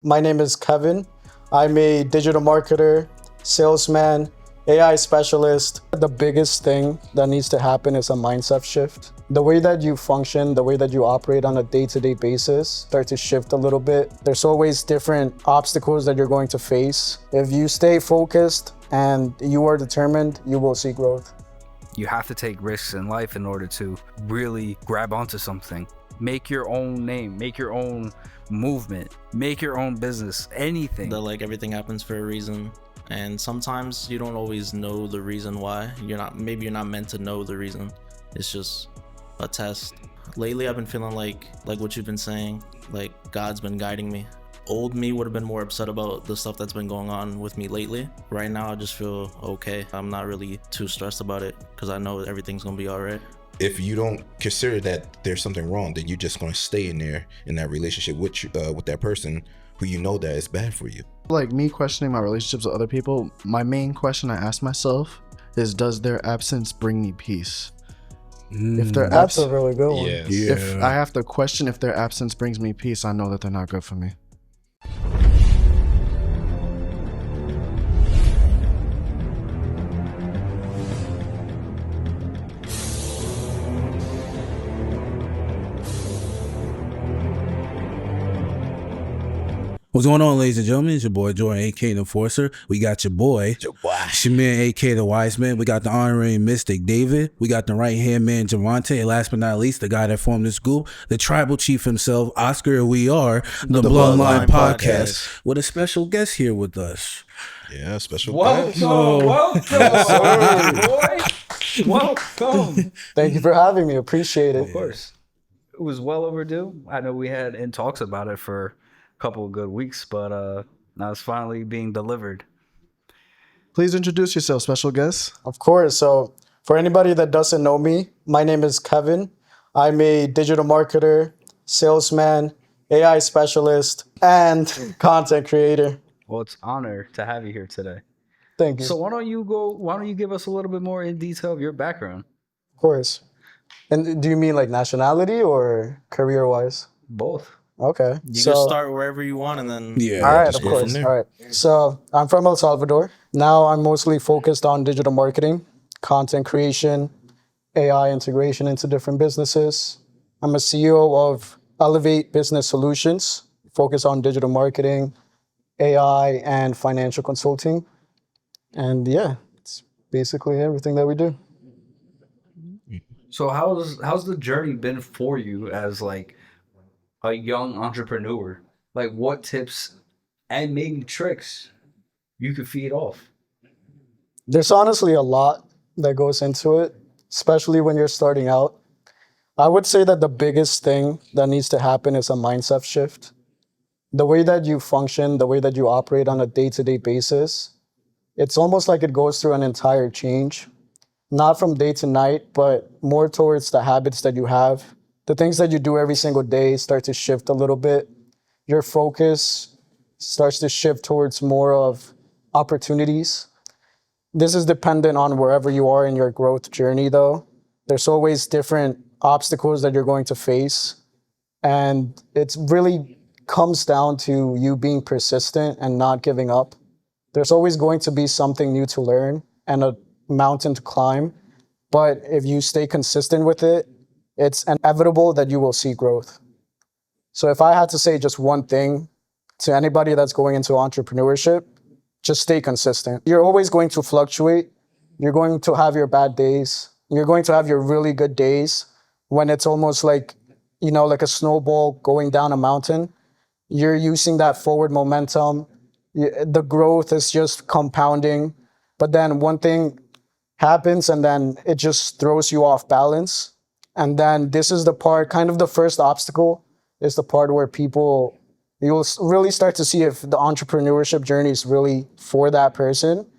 My name is Kevin. I'm a digital marketer, salesman, AI specialist. The biggest thing that needs to happen is a mindset shift. The way that you function, the way that you operate on a day-to-day basis start to shift a little bit. There's always different obstacles that you're going to face. If you stay focused and you are determined, you will see growth. You have to take risks in life in order to really grab onto something. Make your own name, make your own movement, make your own business, anything. Everything happens for a reason. And sometimes you don't always know the reason why. Maybe you're not meant to know the reason. It's just a test. Lately, I've been feeling like what you've been saying, like God's been guiding me. Old me would have been more upset about the stuff that's been going on with me lately. Right now, I just feel okay. I'm not really too stressed about it because I know everything's gonna be all right. If you don't consider that there's something wrong, then you're just going to stay in that relationship with that person who you know that is bad for you. Like me questioning my relationships with other people, my main question I ask myself is, does their absence bring me peace? If their That's a really good one. Yes. If I have to question if their absence brings me peace, I know that they're not good for me. What's going on, ladies and gentlemen? It's your boy Jordan, aka the Enforcer. We got your boy Shaman, aka the Wise Man. We got the honorary mystic David. We got the right hand man Javante. And last but not least, the guy that formed this group, the tribal chief himself, Oscar. And we are the Bloodline Podcast with a special guest here with us. Yeah, special Welcome. Thank you for having me. Appreciate it. Of course. It was well overdue. I know we had in talks about it for couple of good weeks, but now it's finally being delivered. Please introduce yourself, special guest. Of course. So for anybody that doesn't know me, my name is Kevin. I'm a digital marketer, salesman, AI specialist, and content creator. Well, it's an honor to have you here today. Thank you. So why don't you give us a little bit more in detail of your background? Of course. And do you mean like nationality or career-wise? Both. Okay. You can start wherever you want and then... All right, of course. All right. So I'm from El Salvador. Now I'm mostly focused on digital marketing, content creation, AI integration into different businesses. I'm a CEO of Elevate Business Solutions, focused on digital marketing, AI, and financial consulting. And yeah, it's basically everything that we do. So how's the journey been for you as like a young entrepreneur? Like what tips and maybe tricks you could feed off? There's honestly a lot that goes into it, especially when you're starting out. I would say that the biggest thing that needs to happen is a mindset shift. The way that you function, the way that you operate on a day-to-day basis, it's almost like it goes through an entire change. Not from day to night, but more towards the habits that you have. The things that you do every single day start to shift a little bit. Your focus starts to shift towards more of opportunities. This is dependent on wherever you are in your growth journey, though. There's always different obstacles that you're going to face. And it really comes down to you being persistent and not giving up. There's always going to be something new to learn and a mountain to climb. But if you stay consistent with it, it's inevitable that you will see growth. So if I had to say just one thing to anybody that's going into entrepreneurship, just stay consistent. You're always going to fluctuate. You're going to have your bad days. You're going to have your really good days when it's almost like, like a snowball going down a mountain. You're using that forward momentum. The growth is just compounding. But then one thing happens and then it just throws you off balance. And then this is the part, kind of the first obstacle is the part where you'll really start to see if the entrepreneurship journey is really for that person,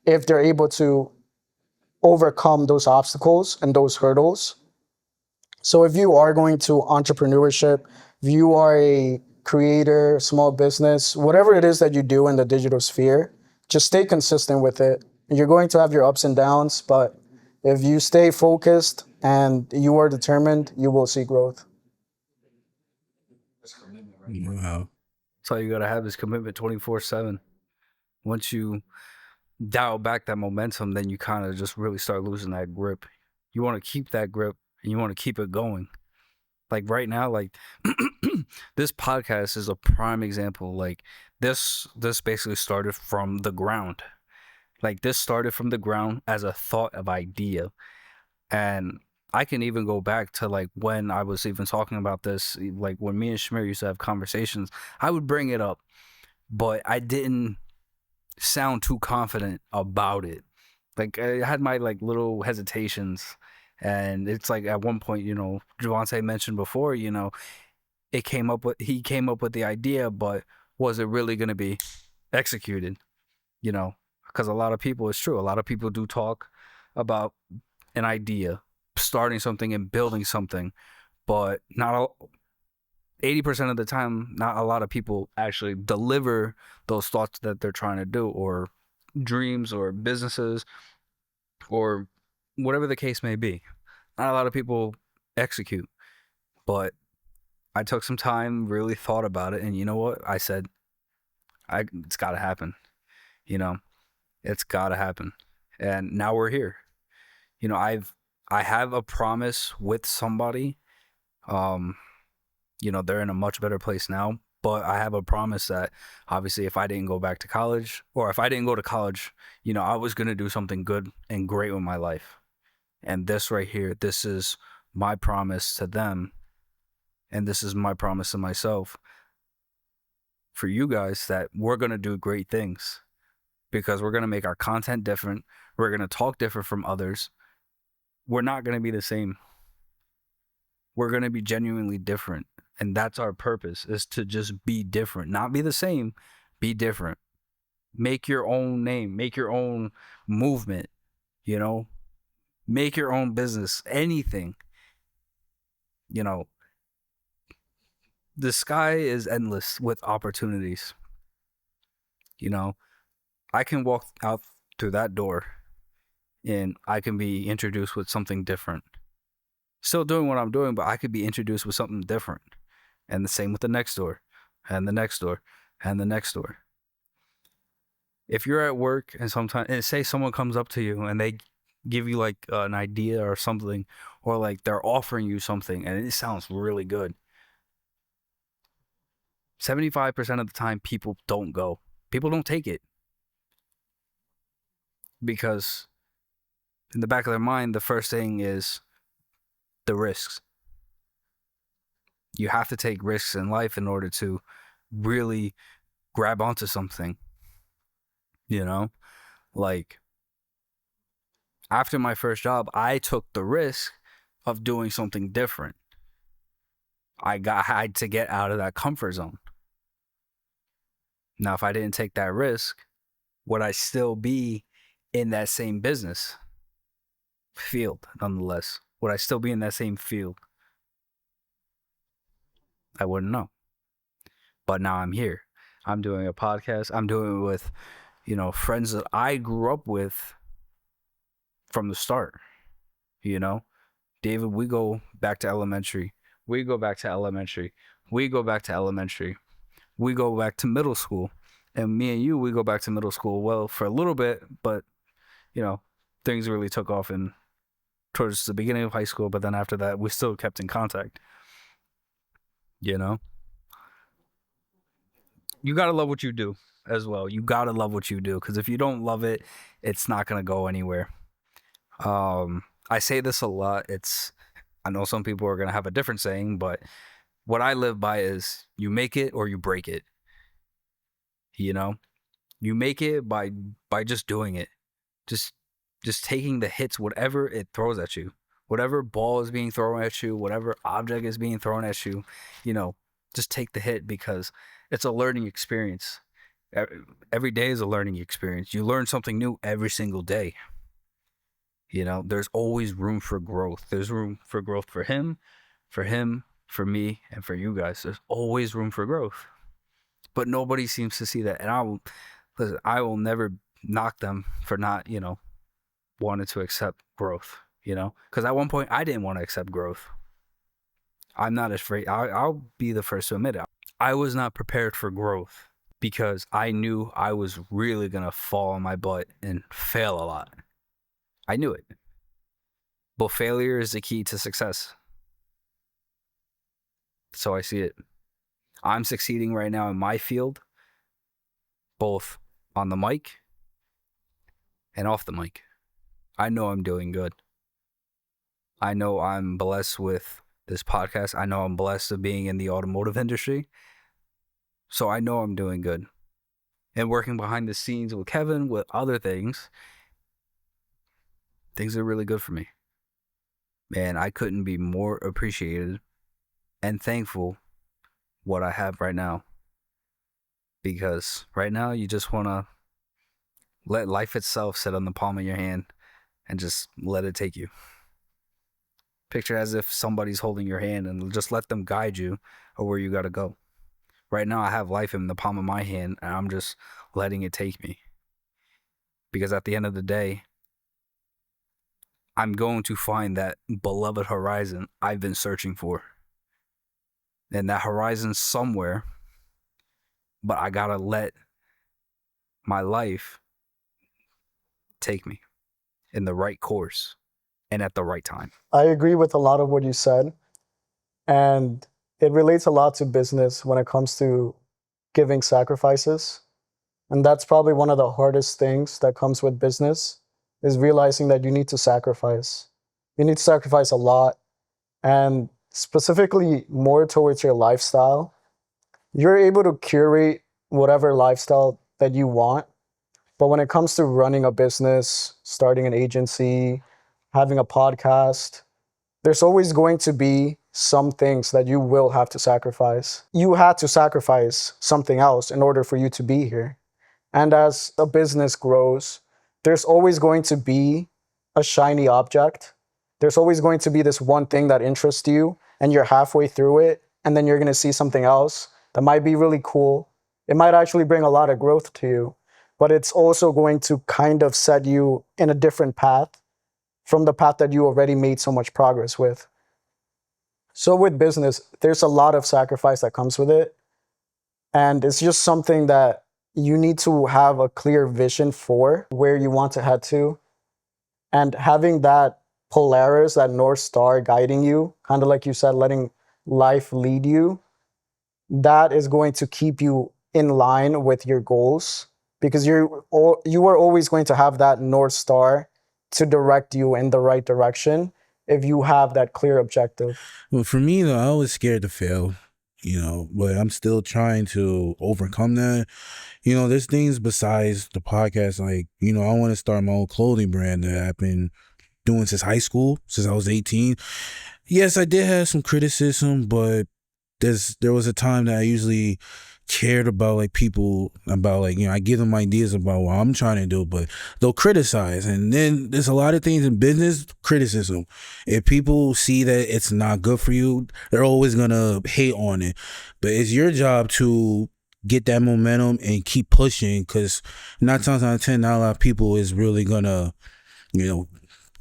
if they're able to overcome those obstacles and those hurdles. So if you are going to entrepreneurship, if you are a creator, small business, whatever it is that you do in the digital sphere, just stay consistent with it. You're going to have your ups and downs, but if you stay focused and you are determined, you will see growth. Wow. That's all you gotta have is commitment 24/7. Once you dial back that momentum, then you kind of just really start losing that grip. You want to keep that grip and you want to keep it going. Like right now, like this podcast is a prime example. Like this basically started from the ground. Like this started from the ground as a thought of idea. And I can even go back to like when I was even talking about this, like when me and Shamir used to have conversations, I would bring it up, but I didn't sound too confident about it. Like I had my like little hesitations, and it's like at one point, Javante mentioned before, he came up with the idea, but was it really going to be executed? Because a lot of people, it's true, a lot of people do talk about an idea, starting something and building something, but not 80% of the time, not a lot of people actually deliver those thoughts that they're trying to do, or dreams, or businesses, or whatever the case may be. Not a lot of people execute. But I took some time, really thought about it, and you know what? I said, it's got to happen. It's got to happen. And now we're here. I have a promise with somebody. They're in a much better place now, but I have a promise that obviously if I didn't go back to college, or if I didn't go to college, I was going to do something good and great with my life. And this right here, this is my promise to them. And this is my promise to myself for you guys, that we're going to do great things, because we're going to make our content different. We're going to talk different from others. We're not going to be the same. We're going to be genuinely different. And that's our purpose, is to just be different. Not be the same, be different. Make your own name, make your own movement, make your own business, anything. The sky is endless with opportunities. I can walk out through that door and I can be introduced with something different. Still doing what I'm doing, but I could be introduced with something different. And the same with the next door, and the next door, and the next door. If you're at work and say someone comes up to you and they give you like an idea or something, or like they're offering you something and it sounds really good, 75% of the time people don't go. People don't take it. Because in the back of their mind, the first thing is the risks. You have to take risks in life in order to really grab onto something. Like after my first job, I took the risk of doing something different. I had to get out of that comfort zone. Now, if I didn't take that risk, would I still be in that same business field nonetheless? Would I still be in that same field? I wouldn't know. But now I'm here. I'm doing a podcast. I'm doing it with, friends that I grew up with from the start. David, we go back to elementary. We go back to elementary. We go back to elementary. We go back to middle school. And me and you, we go back to middle school, well, for a little bit, but, things really took off towards the beginning of high school. But then after that, we still kept in contact. You got to love what you do as well. You got to love what you do, because if you don't love it, it's not going to go anywhere. I say this a lot. I know some people are going to have a different saying, but what I live by is you make it or you break it. You make it by just doing it. Just taking the hits, whatever it throws at you. Whatever ball is being thrown at you, whatever object is being thrown at you, just take the hit, because it's a learning experience. Every day is a learning experience. You learn something new every single day. There's always room for growth. There's room for growth for him, for me, and for you guys. There's always room for growth. But nobody seems to see that. And I will never knock them for not, wanting to accept growth. Because at one point I didn't want to accept growth. I'm not afraid. I'll be the first to admit it. I was not prepared for growth because I knew I was really going to fall on my butt and fail a lot. I knew it. But failure is the key to success. So I see it. I'm succeeding right now in my field, both on the mic and off the mic. I know I'm doing good. I know I'm blessed with this podcast. I know I'm blessed of being in the automotive industry. So I know I'm doing good. And working behind the scenes with Kevin, with other things are really good for me. Man, I couldn't be more appreciated and thankful what I have right now. Because right now you just want to let life itself sit on the palm of your hand and just let it take you. Picture as if somebody's holding your hand and just let them guide you or where you got to go. Right now I have life in the palm of my hand and I'm just letting it take me. Because at the end of the day, I'm going to find that beloved horizon I've been searching for. And that horizon's somewhere, but I gotta let my life take me in the right course and at the right time. I agree with a lot of what you said. And it relates a lot to business when it comes to giving sacrifices. And that's probably one of the hardest things that comes with business is realizing that you need to sacrifice. You need to sacrifice a lot, and specifically more towards your lifestyle. You're able to curate whatever lifestyle that you want. But when it comes to running a business, starting an agency, having a podcast, there's always going to be some things that you will have to sacrifice. You had to sacrifice something else in order for you to be here. And as a business grows, there's always going to be a shiny object. There's always going to be this one thing that interests you, and you're halfway through it, and then you're going to see something else that might be really cool. It might actually bring a lot of growth to you, but it's also going to kind of set you in a different path from the path that you already made so much progress with. So with business, there's a lot of sacrifice that comes with it. And it's just something that you need to have a clear vision for where you want to head to. And having that Polaris, that North Star guiding you, kind of like you said, letting life lead you, that is going to keep you in line with your goals, because you are always going to have that North Star to direct you in the right direction if you have that clear objective. Well, for me, though, I was scared to fail, but I'm still trying to overcome that. There's things besides the podcast, like, I want to start my own clothing brand that I've been doing since high school, since I was 18. Yes, I did have some criticism, but there was a time that I usually cared about, like, people, about, like, I give them ideas about what I'm trying to do, but they'll criticize. And then there's a lot of things in business, criticism. If people see that it's not good for you, they're always gonna hate on it. But it's your job to get that momentum and keep pushing, because 9 times out of 10, not a lot of people is really gonna,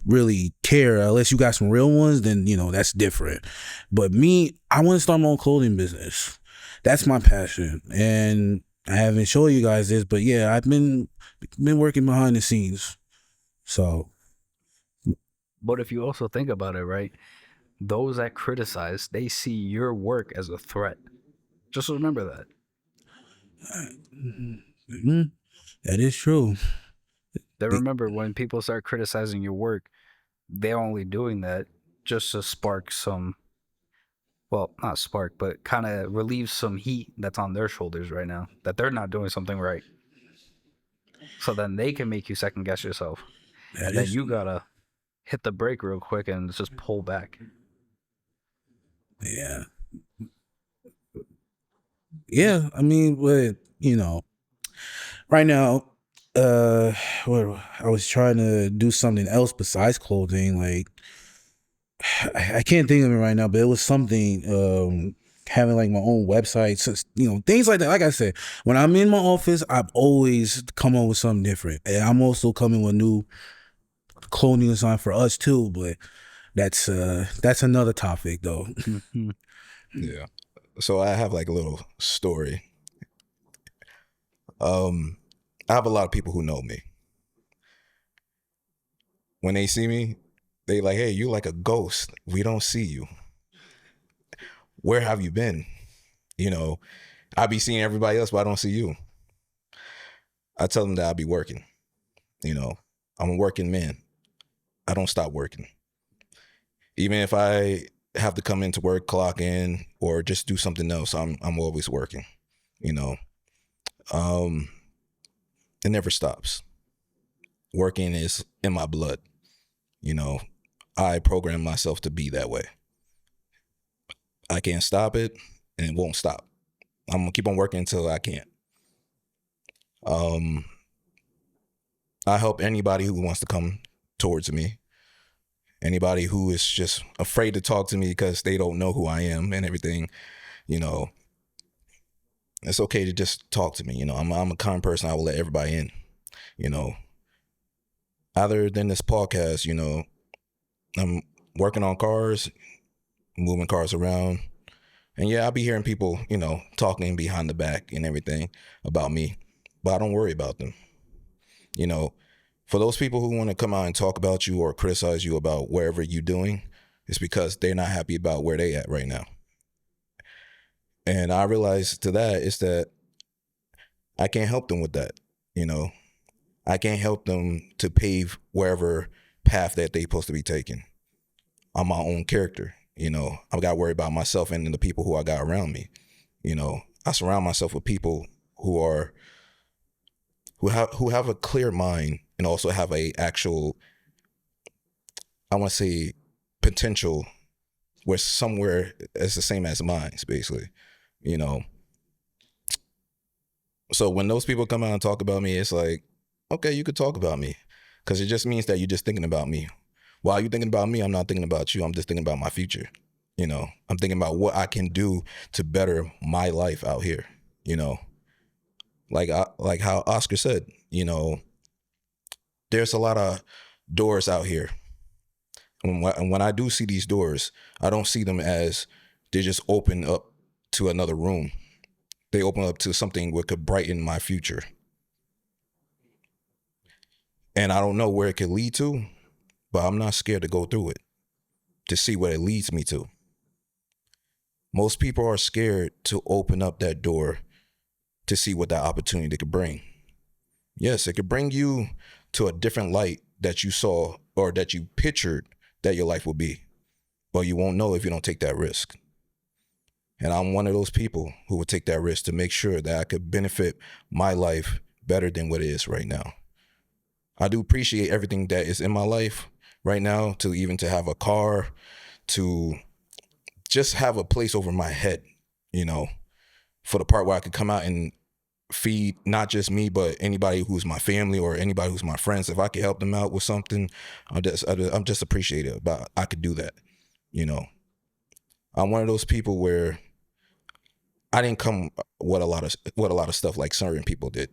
really care. Unless you got some real ones, then that's different. But me, I want to start my own clothing business. That's my passion, and I haven't shown you guys this, but yeah, I've been working behind the scenes. So, but if you also think about it, right, those that criticize, they see your work as a threat. Just remember that. Mm-hmm. That is true. They remember when people start criticizing your work, they're only doing that just to spark some, well, not spark, but kind of relieve some heat that's on their shoulders right now, that they're not doing something right. So then they can make you second guess yourself. And then you gotta hit the brake real quick and just pull back. Yeah. Yeah, I mean, but, right now, I was trying to do something else besides clothing. Like, I can't think of it right now, but it was something, having like my own website, so, things like that. Like I said, when I'm in my office, I've always come up with something different. And I'm also coming with new clothing design for us too, but that's another topic though. Yeah. So I have like a little story. I have a lot of people who know me. When they see me, they like, hey, you like a ghost. We don't see you. Where have you been? You know, I be seeing everybody else, but I don't see you. I tell them that I be working. You know, I'm a working man. I don't stop working. Even if I have to come into work, clock in, or just do something else, I'm always working. You know, it never stops. Working is in my blood. You know, I program myself to be that way. I can't stop it, and it won't stop. I'm gonna keep on working until I can't. I help anybody who wants to come towards me. Anybody who is just afraid to talk to me because they don't know who I am and everything, you know, it's okay to just talk to me. You know, I'm a kind person. I will let everybody in, you know. Other than this podcast, you know, I'm working on cars, moving cars around. And yeah, I'll be hearing people, you know, talking behind the back and everything about me, but I don't worry about them. You know, for those people who want to come out and talk about you or criticize you about wherever you're doing, it's because they're not happy about where they at right now. And I realized to that is that I can't help them with that. You know, I can't help them to pave wherever path that they're supposed to be taking. I'm my own character. You know, I've got to worry about myself and the people who I got around me. You know, I surround myself with people who have a clear mind and also have a actual, I want to say, potential where somewhere it's the same as mine, basically. You know, so when those people come out and talk about me, it's like, okay, you could talk about me, because it just means that you're just thinking about me. While you're thinking about me, I'm not thinking about you. I'm just thinking about my future. You know, I'm thinking about what I can do to better my life out here. You know, like how Oscar said, you know, there's a lot of doors out here. And when I do see these doors, I don't see them as they just open up to another room. They open up to something that could brighten my future. And I don't know where it could lead to, but I'm not scared to go through it to see what it leads me to. Most people are scared to open up that door to see what that opportunity could bring. Yes, it could bring you to a different light that you saw or that you pictured that your life would be. But you won't know if you don't take that risk. And I'm one of those people who would take that risk to make sure that I could benefit my life better than what it is right now. I do appreciate everything that is in my life right now, to have a car, to just have a place over my head, you know, for the part where I could come out and feed not just me, but anybody who's my family or anybody who's my friends. If I could help them out with something, I'm just appreciative about I could do that, you know. I'm one of those people where I didn't come with a lot of stuff like certain people did.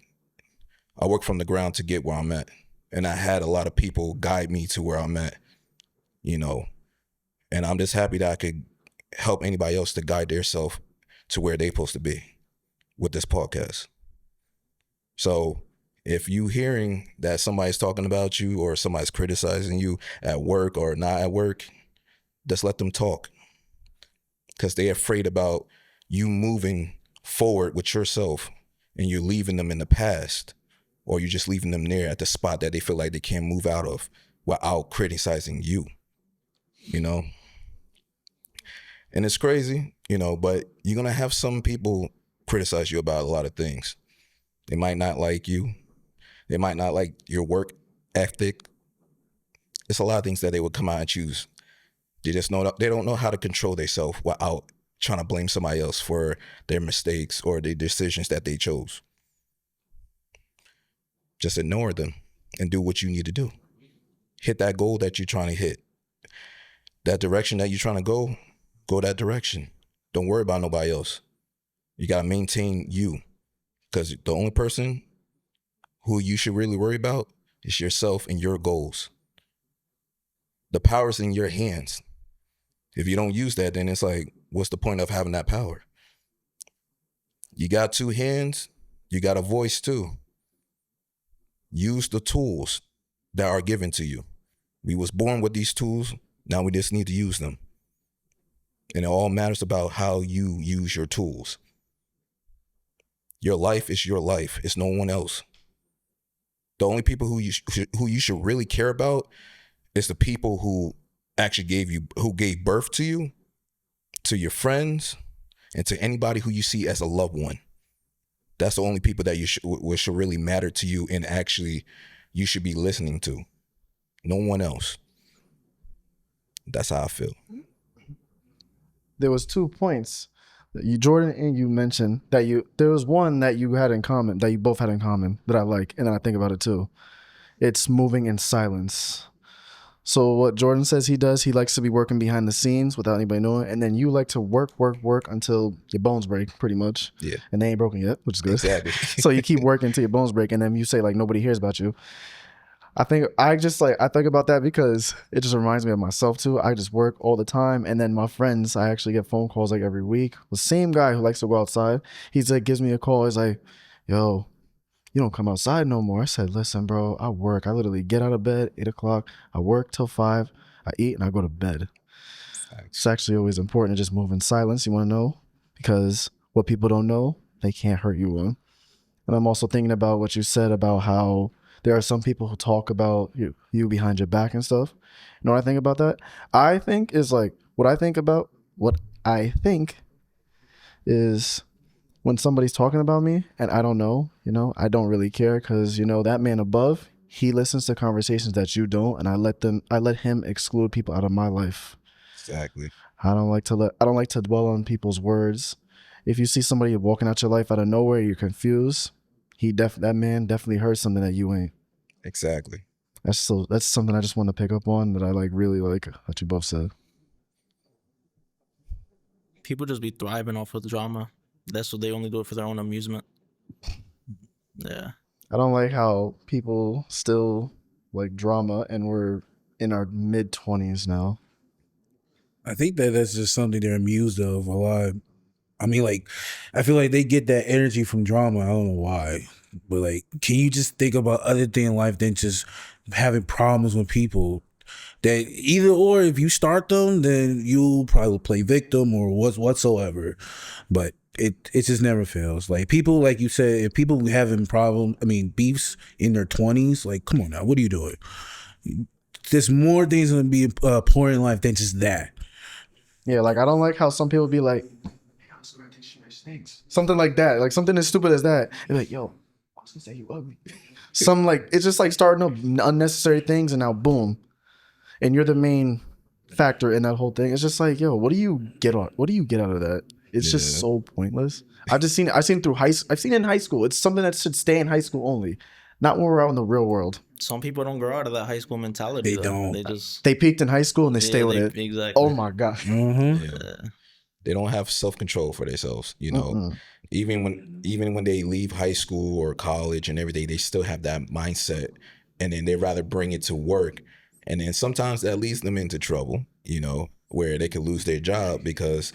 I worked from the ground to get where I'm at. And I had a lot of people guide me to where I'm at, you know. And I'm just happy that I could help anybody else to guide themselves to where they're supposed to be with this podcast. So if you hearing that somebody's talking about you or somebody's criticizing you at work or not at work, just let them talk. Because they're afraid about you moving forward with yourself and you're leaving them in the past, or you're just leaving them there at the spot that they feel like they can't move out of without criticizing you, you know? And it's crazy, you know, but you're going to have some people criticize you about a lot of things. They might not like you. They might not like your work ethic. It's a lot of things that they would come out and choose. They don't know how to control themselves without trying to blame somebody else for their mistakes or their decisions that they chose. Just ignore them and do what you need to do. Hit that goal that you're trying to hit. That direction that you're trying to go that direction. Don't worry about nobody else. You got to maintain you, because the only person who you should really worry about is yourself and your goals. The power's in your hands. If you don't use that, then it's like, what's the point of having that power? You got two hands, you got a voice too. Use the tools that are given to you. We was born with these tools, now we just need to use them. And it all matters about how you use your tools. Your life is your life. It's no one else. The only people who you should really care about is the people who actually gave birth to you, to your friends, and to anybody who you see as a loved one. That's the only people that should really matter to you, and actually you should be listening to. No one else. That's how I feel. There was 2 points that Jordan and you mentioned that there was one that you had in common, that you both had in common that I like, and then I think about it too. It's moving in silence. So what Jordan says he does, he likes to be working behind the scenes without anybody knowing, and then you like to work until your bones break, pretty much. Yeah. And they ain't broken yet, which is good. Exactly. So you keep working until your bones break, and then you say like nobody hears about you. I think about that because it just reminds me of myself too. I just work all the time, and then my friends, I actually get phone calls like every week. The same guy who likes to go outside, he's like gives me a call. He's like, "Yo, you don't come outside no more." I said, "Listen, bro, I work. I literally get out of bed 8:00. I work till 5. I eat and I go to bed." It's actually always important to just move in silence. You want to know? Because what people don't know, they can't hurt you on. And I'm also thinking about what you said about how there are some people who talk about you behind your back and stuff. You know what I think about that? I think is like, what I think is when somebody's talking about me and I don't know, I don't really care because, that man above, he listens to conversations that you don't, and I let him exclude people out of my life. Exactly. I don't like to dwell on people's words. If you see somebody walking out your life out of nowhere, you're confused. That man definitely heard something that you ain't. Exactly. That's something I just want to pick up on that I really like what you both said. People just be thriving off of the drama. That's what they only do it for their own amusement. Yeah. I don't like how people still like drama and we're in our mid-20s now. I think that's just something they're amused of a lot. I mean, like, I feel like they get that energy from drama. I don't know why. But, like, can you just think about other things in life than just having problems with people? That either or, if you start them, then you'll probably play victim or whatsoever. But it just never fails. Like, people, like you said, if people having beefs in their 20s, like, come on now, what are you doing? There's more things going to be important in life than just that. Yeah, like, I don't like how some people be like, something like that, like something as stupid as that. They're like, "Yo, I was gonna say you ugly." Some like it's just like starting up unnecessary things, and now boom, and you're the main factor in that whole thing. It's just like, yo, what do you get out of that? It's just so pointless. I've seen it in high school. It's something that should stay in high school only, not when we're out in the real world. Some people don't grow out of that high school mentality. They don't. They peaked in high school and they stay with it. Exactly. Oh my gosh. Mm-hmm. Yeah. They don't have self-control for themselves, Even when they leave high school or college and everything, they still have that mindset, and then they rather bring it to work, and then sometimes that leads them into trouble, where they could lose their job because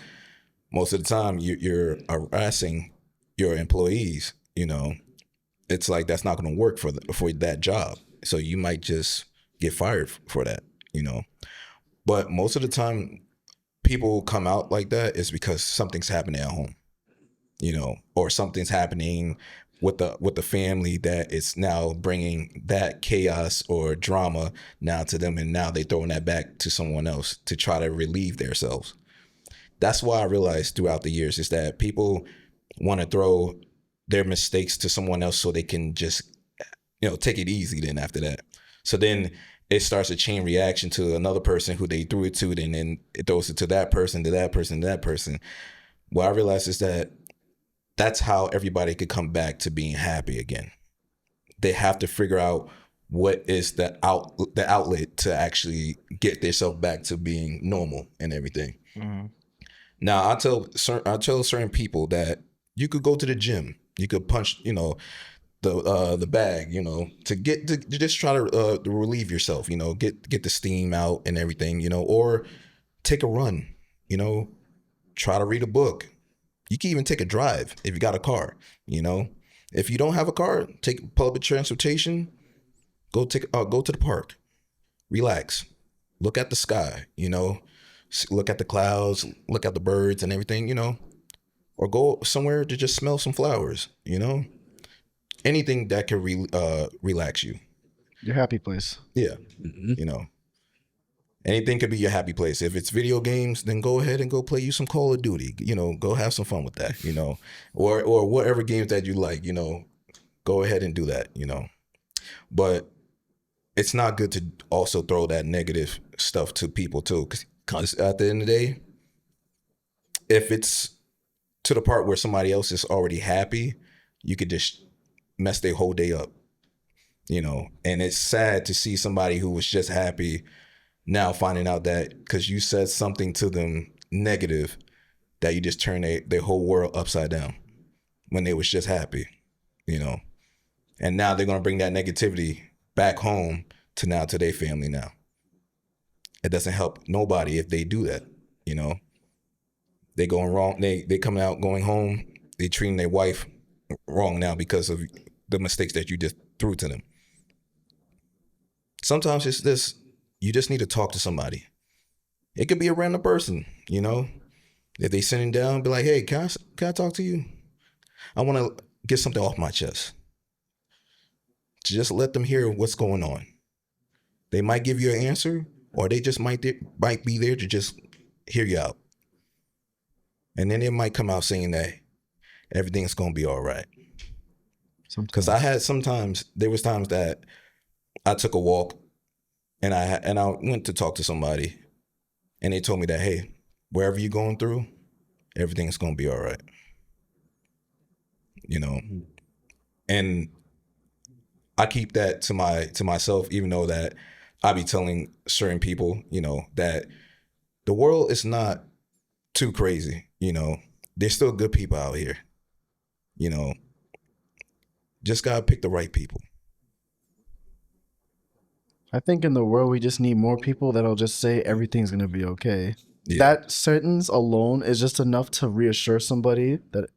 most of the time you're harassing your employees. It's like that's not going to work for that job, so you might just get fired for that. But most of the time, people come out like that is because something's happening at home, or something's happening with the family that is now bringing that chaos or drama now to them, and now they're throwing that back to someone else to try to relieve themselves. That's why I realized throughout the years is that people want to throw their mistakes to someone else so they can just, take it easy then after that. So then it starts a chain reaction to another person who they threw it to, and then it throws it to that person, to that person, to that person. What I realized is that that's how everybody could come back to being happy again. They have to figure out what is the outlet to actually get themselves back to being normal and everything. Mm-hmm. Now, I tell certain people that you could go to the gym, you could punch, the bag, to just try to relieve yourself, get the steam out and everything, or take a run, try to read a book, You can even take a drive if you got a car, you know. If you don't have a car, take public transportation, go to the park, relax, look at the sky, you know, look at the clouds, look at the birds and everything, you know, or go somewhere to just smell some flowers, you know, anything that can relax you. Your happy place. Yeah, you know, anything could be your happy place. If it's video games, then go ahead and go play you some Call of Duty, you know, go have some fun with that, you know, or whatever games that you like, you know, go ahead and do that, you know, but it's not good to also throw that negative stuff to people too, because at the end of the day, if it's to the part where somebody else is already happy, you could just mess their whole day up, you know. And it's sad to see somebody who was just happy now finding out that because you said something to them negative, that you just turn their whole world upside down when they was just happy, you know. And now they're gonna bring that negativity back home to their family now. It doesn't help nobody if they do that, you know. They going wrong. They coming out going home. They treating their wife wrong now because of the mistakes that you just threw to them. Sometimes it's this. You just need to talk to somebody. It could be a random person, you know. If they sitting down, be like, "Hey, can I talk to you? I want to get something off my chest." Just let them hear what's going on. They might give you an answer, or they just might be there to just hear you out. And then they might come out saying that everything's gonna be all right. Because there was times that I took a walk and I went to talk to somebody, and they told me that, hey, wherever you're going through, everything's gonna be all right. You know, and I keep that to myself, even though that I be telling certain people, you know, that the world is not too crazy. You know, there's still good people out here. You know, just gotta pick the right people. I think in the world we just need more people that'll just say everything's gonna be okay. Yeah. That sentence alone is just enough to reassure somebody that,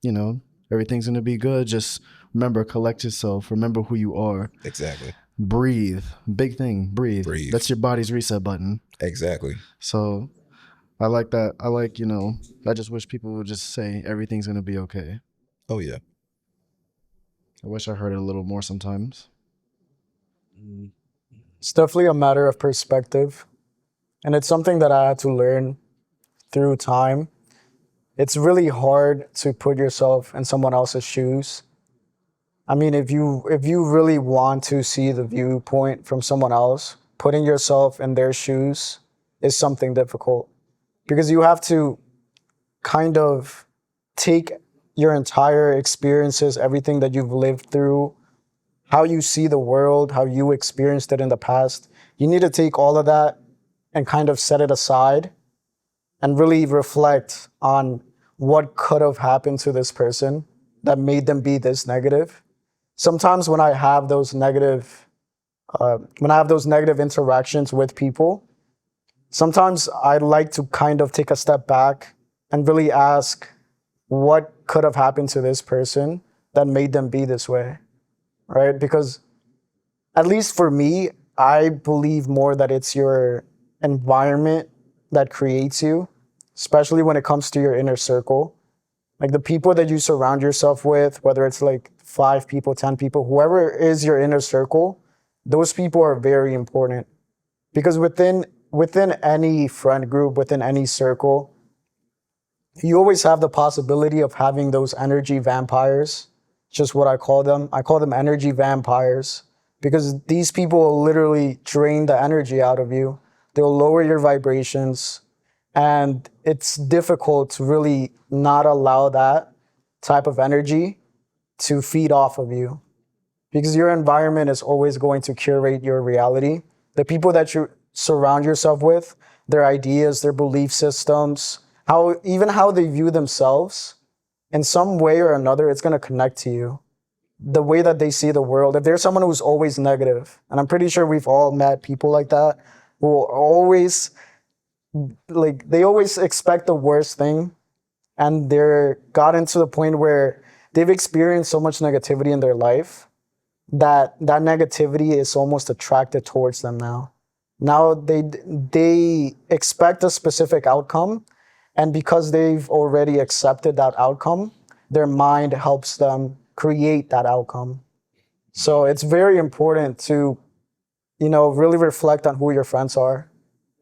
you know, everything's gonna be good. Just remember, collect yourself. Remember who you are. Exactly. Breathe. Big thing. Breathe. That's your body's reset button. Exactly. So I like that. I like, you know, I just wish people would just say everything's gonna be okay. Oh yeah. I wish I heard it a little more sometimes. It's definitely a matter of perspective. And it's something that I had to learn through time. It's really hard to put yourself in someone else's shoes. I mean, if you really want to see the viewpoint from someone else, putting yourself in their shoes is something difficult. Because you have to kind of take your entire experiences, everything that you've lived through, how you see the world, how you experienced it in the past. You need to take all of that and kind of set it aside and really reflect on what could have happened to this person that made them be this negative. Sometimes when I have those negative interactions with people, sometimes I like to kind of take a step back and really ask what could have happened to this person that made them be this way, right? Because at least for me, I believe more that it's your environment that creates you, especially when it comes to your inner circle. Like the people that you surround yourself with, whether it's like 5 people, 10 people, whoever is your inner circle, those people are very important. Because within any friend group, within any circle, you always have the possibility of having those energy vampires. Just what I call them. I call them energy vampires because these people will literally drain the energy out of you. They'll lower your vibrations. And it's difficult to really not allow that type of energy to feed off of you because your environment is always going to curate your reality. The people that you surround yourself with, their ideas, their belief systems, how they view themselves, in some way or another, it's going to connect to you. The way that they see the world. If there's someone who's always negative, and I'm pretty sure we've all met people like that, who are always, like, they always expect the worst thing and they're gotten to the point where they've experienced so much negativity in their life that that negativity is almost attracted towards them now. Now they expect a specific outcome, and because they've already accepted that outcome, their mind helps them create that outcome. So it's very important to, really reflect on who your friends are.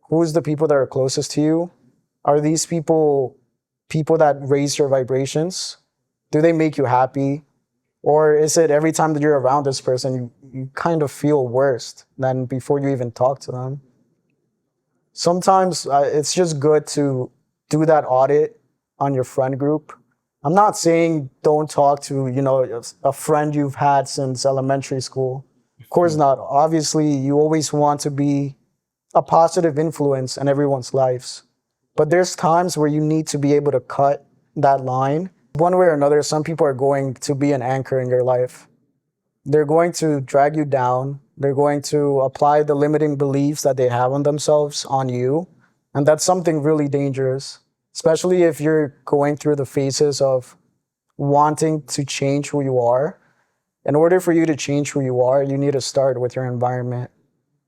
Who's the people that are closest to you? Are these people that raise your vibrations? Do they make you happy? Or is it every time that you're around this person, you kind of feel worse than before you even talk to them? Sometimes it's just good to do that audit on your friend group. I'm not saying don't talk to, a friend you've had since elementary school. Of course not. Obviously, you always want to be a positive influence in everyone's lives. But there's times where you need to be able to cut that line. One way or another, some people are going to be an anchor in your life. They're going to drag you down. They're going to apply the limiting beliefs that they have on themselves on you. And that's something really dangerous, especially if you're going through the phases of wanting to change who you are. In order for you to change who you are, you need to start with your environment,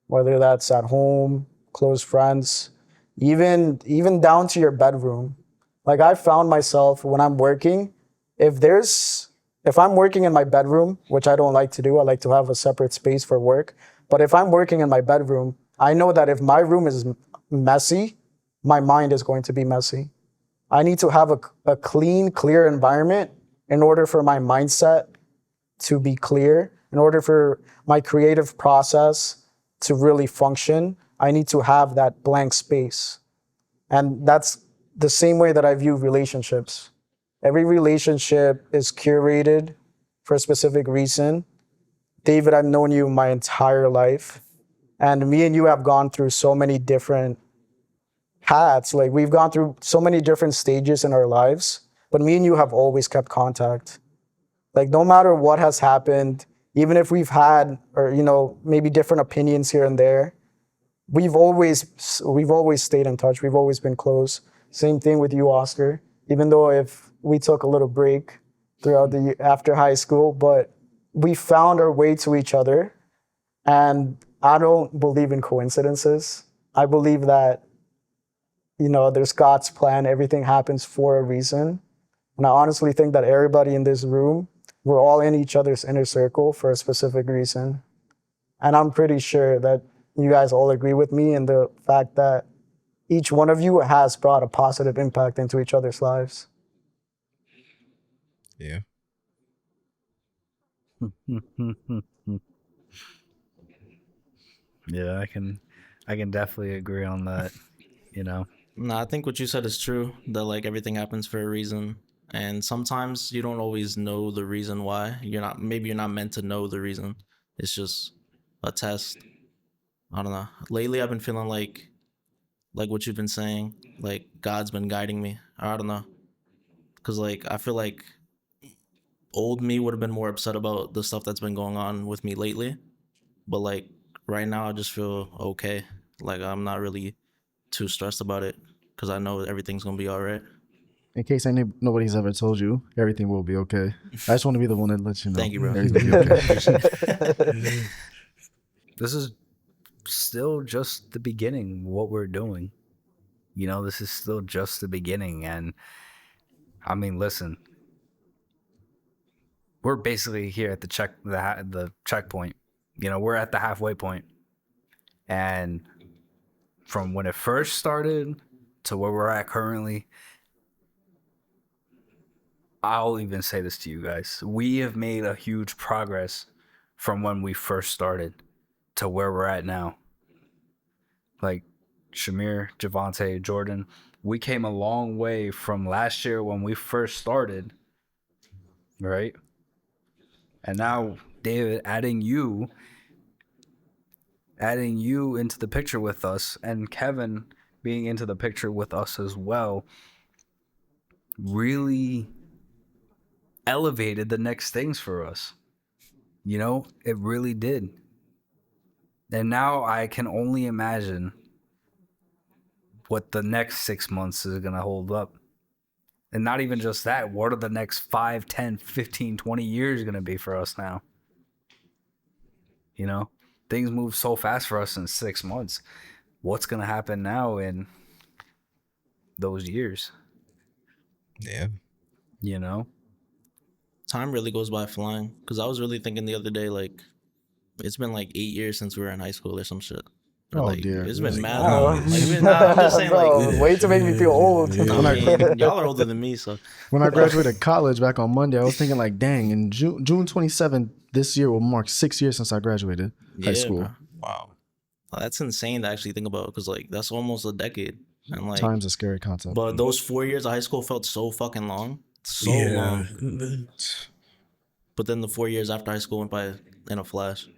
whether that's at home, close friends, even down to your bedroom. Like I found myself when I'm working, if I'm working in my bedroom, which I don't like to do, I like to have a separate space for work. But if I'm working in my bedroom, I know that if my room is messy, my mind is going to be messy. I need to have a clean, clear environment in order for my mindset to be clear, in order for my creative process to really function. I need to have that blank space. And that's the same way that I view relationships. Every relationship is curated for a specific reason. David, I've known you my entire life, and me and you have gone through so many different paths. Like we've gone through so many different stages in our lives, but me and you have always kept contact. Like no matter what has happened, even if we've had, or maybe different opinions here and there, we've always stayed in touch. We've always been close. Same thing with you, Oscar. Even though if we took a little break throughout the after high school, but we found our way to each other. And I don't believe in coincidences. I believe that, there's God's plan. Everything happens for a reason. And I honestly think that everybody in this room, we're all in each other's inner circle for a specific reason. And I'm pretty sure that you guys all agree with me in the fact that each one of you has brought a positive impact into each other's lives. Yeah. Yeah, I can definitely agree on that. No, I think what you said is true, that like everything happens for a reason. And sometimes you don't always know the reason why. Maybe you're not meant to know the reason. It's just a test. I don't know. Lately I've been feeling like what you've been saying, like God's been guiding me. I don't know. Cause like I feel like old me would have been more upset about the stuff that's been going on with me lately. But like right now I just feel okay. Like I'm not really too stressed about it because I know everything's gonna be all right. In case nobody's ever told you, everything will be okay. I just want to be the one that lets you know. Thank you, bro. Everything will be okay. This is still just the beginning, what we're doing. This is still just the beginning. And I mean, listen, we're basically here at the checkpoint. We're at the halfway point. And from when it first started to where we're at currently, I'll even say this to you guys. We have made a huge progress from when we first started to where we're at now. Like Shamir, Javante, Jordan, we came a long way from last year when we first started, right? And now, David, adding you into the picture with us, and Kevin being into the picture with us as well, really elevated the next things for us. It really did. And now I can only imagine what the next 6 months is going to hold up. And not even just that, what are the next 5, 10, 15, 20 years going to be for us now? You know, things move so fast for us in 6 months. What's going to happen now in those years? Yeah. You know? Time really goes by flying. Because I was really thinking the other day, like, it's been like 8 years since we were in high school or some shit. Or, Oh, like, dear. It's been mad. Oh. Like, I'm just saying, Bro, like, way to make me feel old. I mean, y'all are older than me, so. When I graduated college back on Monday, I was thinking like, dang, in June 27th this year will mark 6 years since I graduated high school. Bro. Wow. That's insane to actually think about because, like, that's almost a decade. And, like, Time's a scary concept. but those 4 years of high school felt so fucking long. So long. But then the 4 years after high school went by in a flash.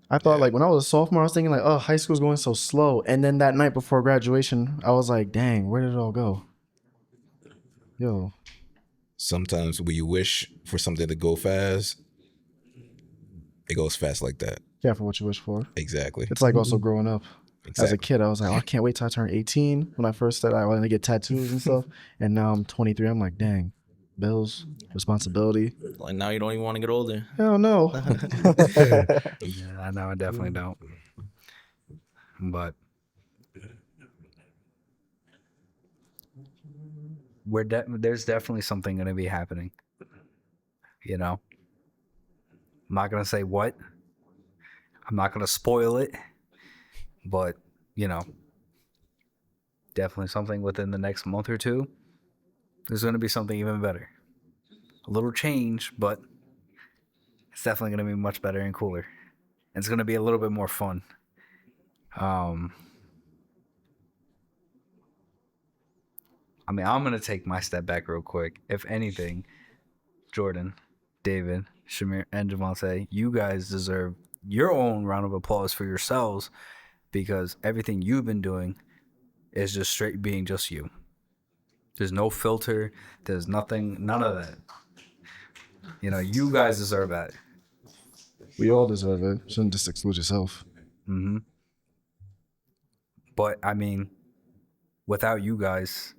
I thought like when I was a sophomore, I was thinking like, oh, high school's going so slow. And then that night before graduation, I was like, dang, where did it all go? Yo. Sometimes when you wish for something to go fast, it goes fast like that. Careful what you wish for. Exactly. It's like also growing up. Exactly. As a kid, I was like, oh, I can't wait till I turn 18. When I first started, I wanted to get tattoos and stuff. And now I'm 23. I'm like, dang, bills, responsibility. Like, now you don't even want to get older. Hell no. Yeah, I know. I definitely don't. But there's definitely something going to be happening. You know? I'm not going to say what. I'm not going to spoil it. But, you know, definitely something within the next month or two. There's going to be something even better. A little change, but it's definitely going to be much better and cooler. And it's going to be a little bit more fun. I mean, I'm going to take my step back real quick. If anything, Jordan, David, Shamir, and Javante, you guys deserve your own round of applause for yourselves because everything you've been doing is just straight being just you. There's no filter. There's nothing, none of that. You know, you guys deserve that. We all deserve it. Shouldn't just exclude yourself. Mm-hmm. But, I mean, without you guys,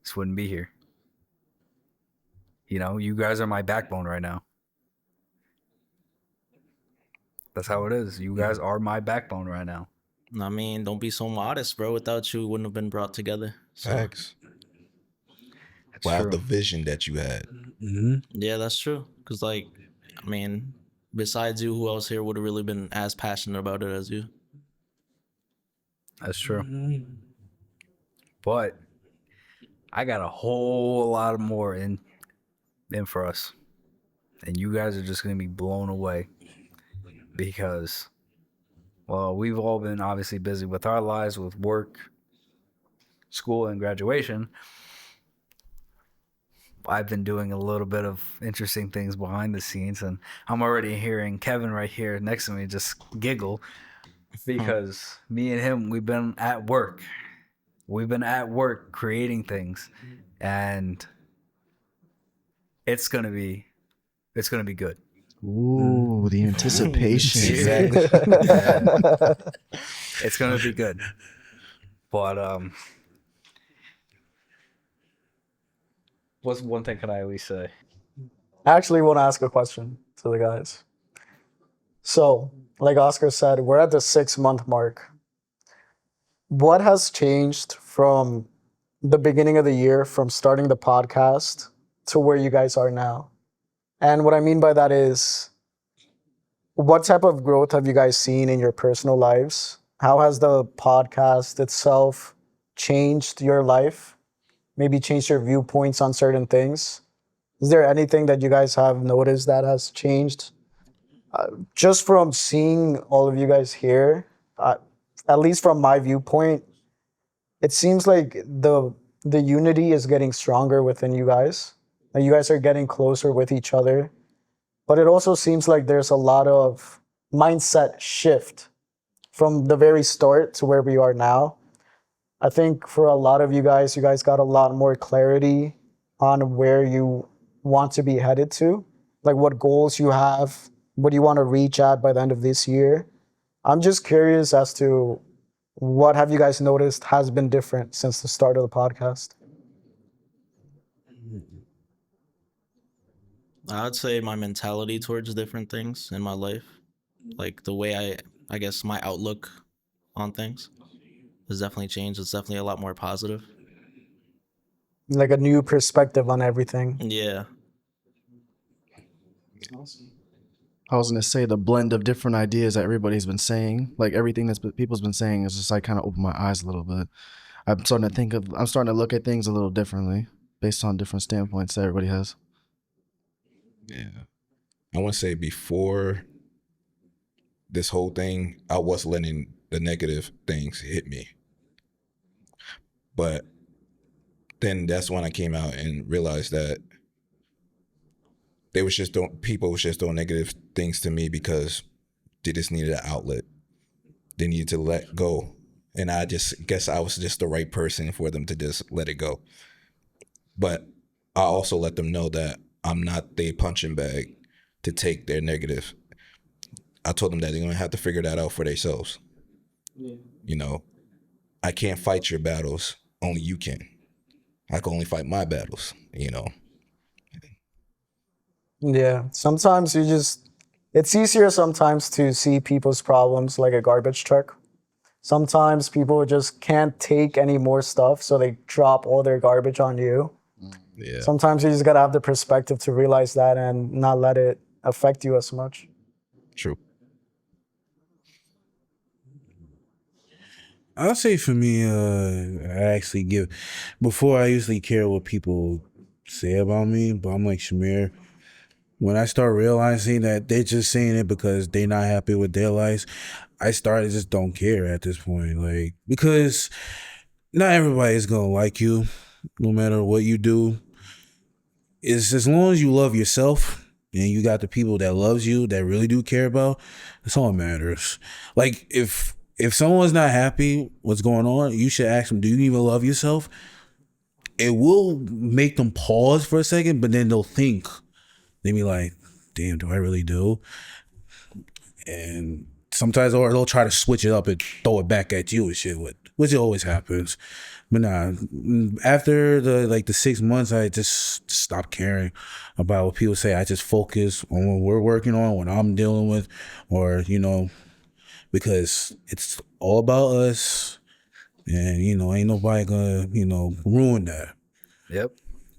this wouldn't be here. You know, you guys are my backbone right now. That's how it is. You guys are my backbone right now. I mean, don't be so modest, bro. Without you, it wouldn't have been brought together. So, Facts. That's Wow, true. the vision that you had. yeah, that's true. Because, like, I mean, besides you, who else here would have really been as passionate about it as you? That's true. But I got a whole lot more in for us. And you guys are just going to be blown away. Because, well, we've all been obviously busy with our lives, with work, school, and graduation. I've been doing a little bit of interesting things behind the scenes, and I'm already hearing Kevin right here next to me just giggle because me and him, we've been at work. We've been at work creating things, and it's gonna be good. Ooh, the anticipation. Exactly. It's gonna be good. But what's one thing can I at least say? I actually want to ask a question to the guys. So, like Oscar said, we're at the 6-month mark. What has changed from the beginning of the year, from starting the podcast to where you guys are now? And what I mean by that is, what type of growth have you guys seen in your personal lives? How has the podcast itself changed your life? Maybe changed your viewpoints on certain things? Is there anything that you guys have noticed that has changed? Just from seeing all of you guys here, at least from my viewpoint, it seems like the unity is getting stronger within you guys. Like you guys are getting closer with each other. But it also seems like there's a lot of mindset shift from the very start to where we are now. I think for a lot of you guys got a lot more clarity on where you want to be headed to, like what goals you have, what you want to reach at by the end of this year. I'm just curious as to what have you guys noticed has been different since the start of the podcast? I'd say my mentality towards different things in my life, like the way I guess my outlook on things has definitely changed. It's definitely a lot more positive. Like a new perspective on everything. Yeah. I was gonna say the blend of different ideas that everybody's been saying, like everything people's been saying, is just like kind of opened my eyes a little bit. I'm starting to look at things a little differently based on different standpoints that everybody has. Yeah. I want to say before this whole thing, I was letting the negative things hit me. But then that's when I came out and realized that people was just doing negative things to me because they just needed an outlet. They needed to let go. And I just guess I was just the right person for them to just let it go. But I also let them know that I'm not their punching bag to take their negative. I told them that they're gonna have to figure that out for themselves. Yeah. You know, I can't fight your battles. Only you can. I can only fight my battles, you know. Yeah. Sometimes it's easier sometimes to see people's problems like a garbage truck. Sometimes people just can't take any more stuff, so they drop all their garbage on you. Yeah. Sometimes you just gotta have the perspective to realize that and not let it affect you as much. True. I'll say for me, I actually give, before I usually care what people say about me, but I'm like Shamir, when I start realizing that they're just saying it because they're not happy with their lives, I start to just don't care at this point. Like, because not everybody's gonna like you, no matter what you do. It's as long as you love yourself and you got the people that loves you, that really do care about, that's all that matters. Like, if someone's not happy what's going on, you should ask them, do you even love yourself? It will make them pause for a second, but then they'll think. They be like, damn, do I really do? And sometimes, or they'll try to switch it up and throw it back at you and shit, which always happens. But nah, after the 6 months, I just stopped caring about what people say. I just focus on what we're working on, what I'm dealing with, or, you know, because it's all about us. And, you know, ain't nobody gonna, you know, ruin that. Yep.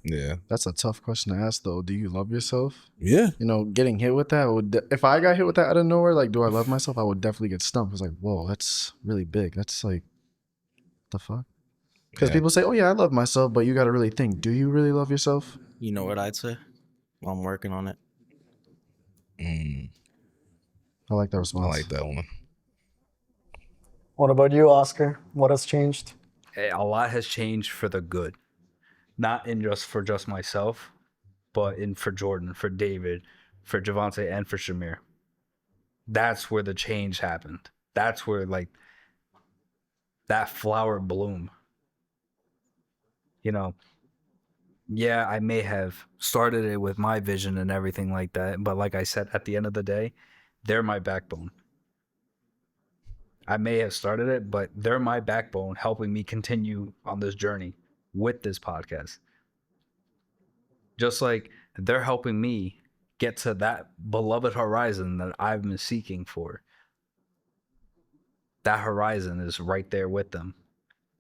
Yeah. That's a tough question to ask, though. Do you love yourself? Yeah. You know, getting hit with that if I got hit with that out of nowhere, like, do I love myself? I would definitely get stumped. It's like, whoa, that's really big. That's like, the fuck? Because people say, oh yeah, I love myself, but you got to really think, do you really love yourself? You know what I'd say? I'm working on it. I like that I response. like that one. What about you, Oscar? What has changed? A lot has changed for the good. Not in just for just myself, but in for Jordan, for David, for Javante, and for Shamir. That's where the change happened. That's where, like, that flower bloom. You know, yeah, I may have started it with my vision and everything like that, but like I said, at the end of the day, they're my backbone. I may have started it, but they're my backbone, helping me continue on this journey with this podcast. Just like they're helping me get to that beloved horizon that I've been seeking for. That horizon is right there with them,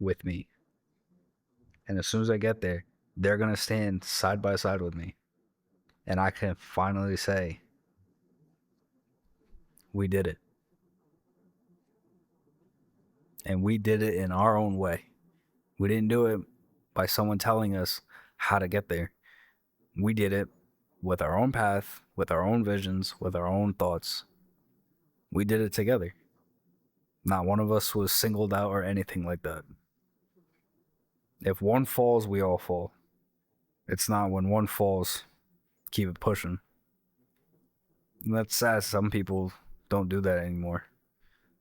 with me. And as soon as I get there, they're going to stand side by side with me. And I can finally say, we did it. And we did it in our own way. We didn't do it by someone telling us how to get there. We did it with our own path, with our own visions, with our own thoughts. We did it together. Not one of us was singled out or anything like that. If one falls, we all fall. It's not when one falls, keep it pushing. And that's sad. Some people don't do that anymore.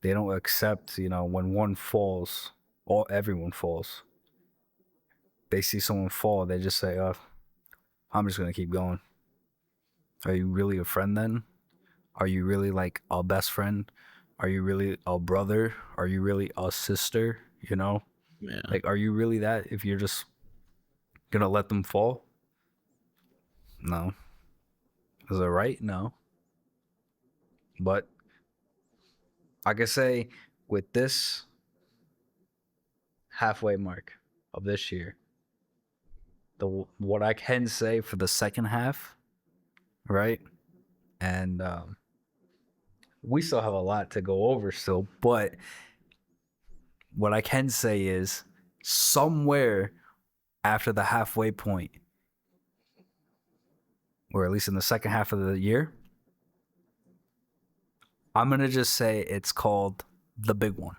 They don't accept, you know, when one falls, everyone falls. They see someone fall, they just say, oh, I'm just going to keep going. Are you really a friend then? Are you really like a best friend? Are you really a brother? Are you really a sister? You know? Yeah. Like, are you really that if you're just going to let them fall? No. Is it right? No. But I can say with this halfway mark of this year, what I can say for the second half, right? And we still have a lot to go over still, but what I can say is somewhere after the halfway point, or at least in the second half of the year, I'm going to just say it's called the big one.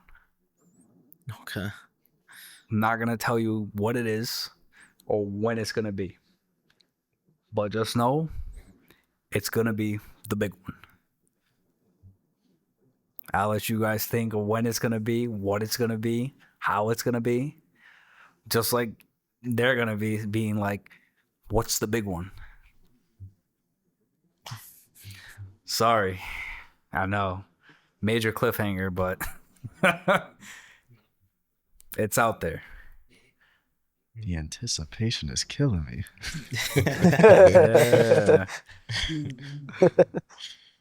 Okay. I'm not going to tell you what it is or when it's going to be, but just know it's going to be the big one. I'll let you guys think of when it's going to be, what it's going to be, how it's going to be. Just like they're going to be being like, what's the big one? Sorry. I know. Major cliffhanger, but it's out there. The anticipation is killing me. Yeah.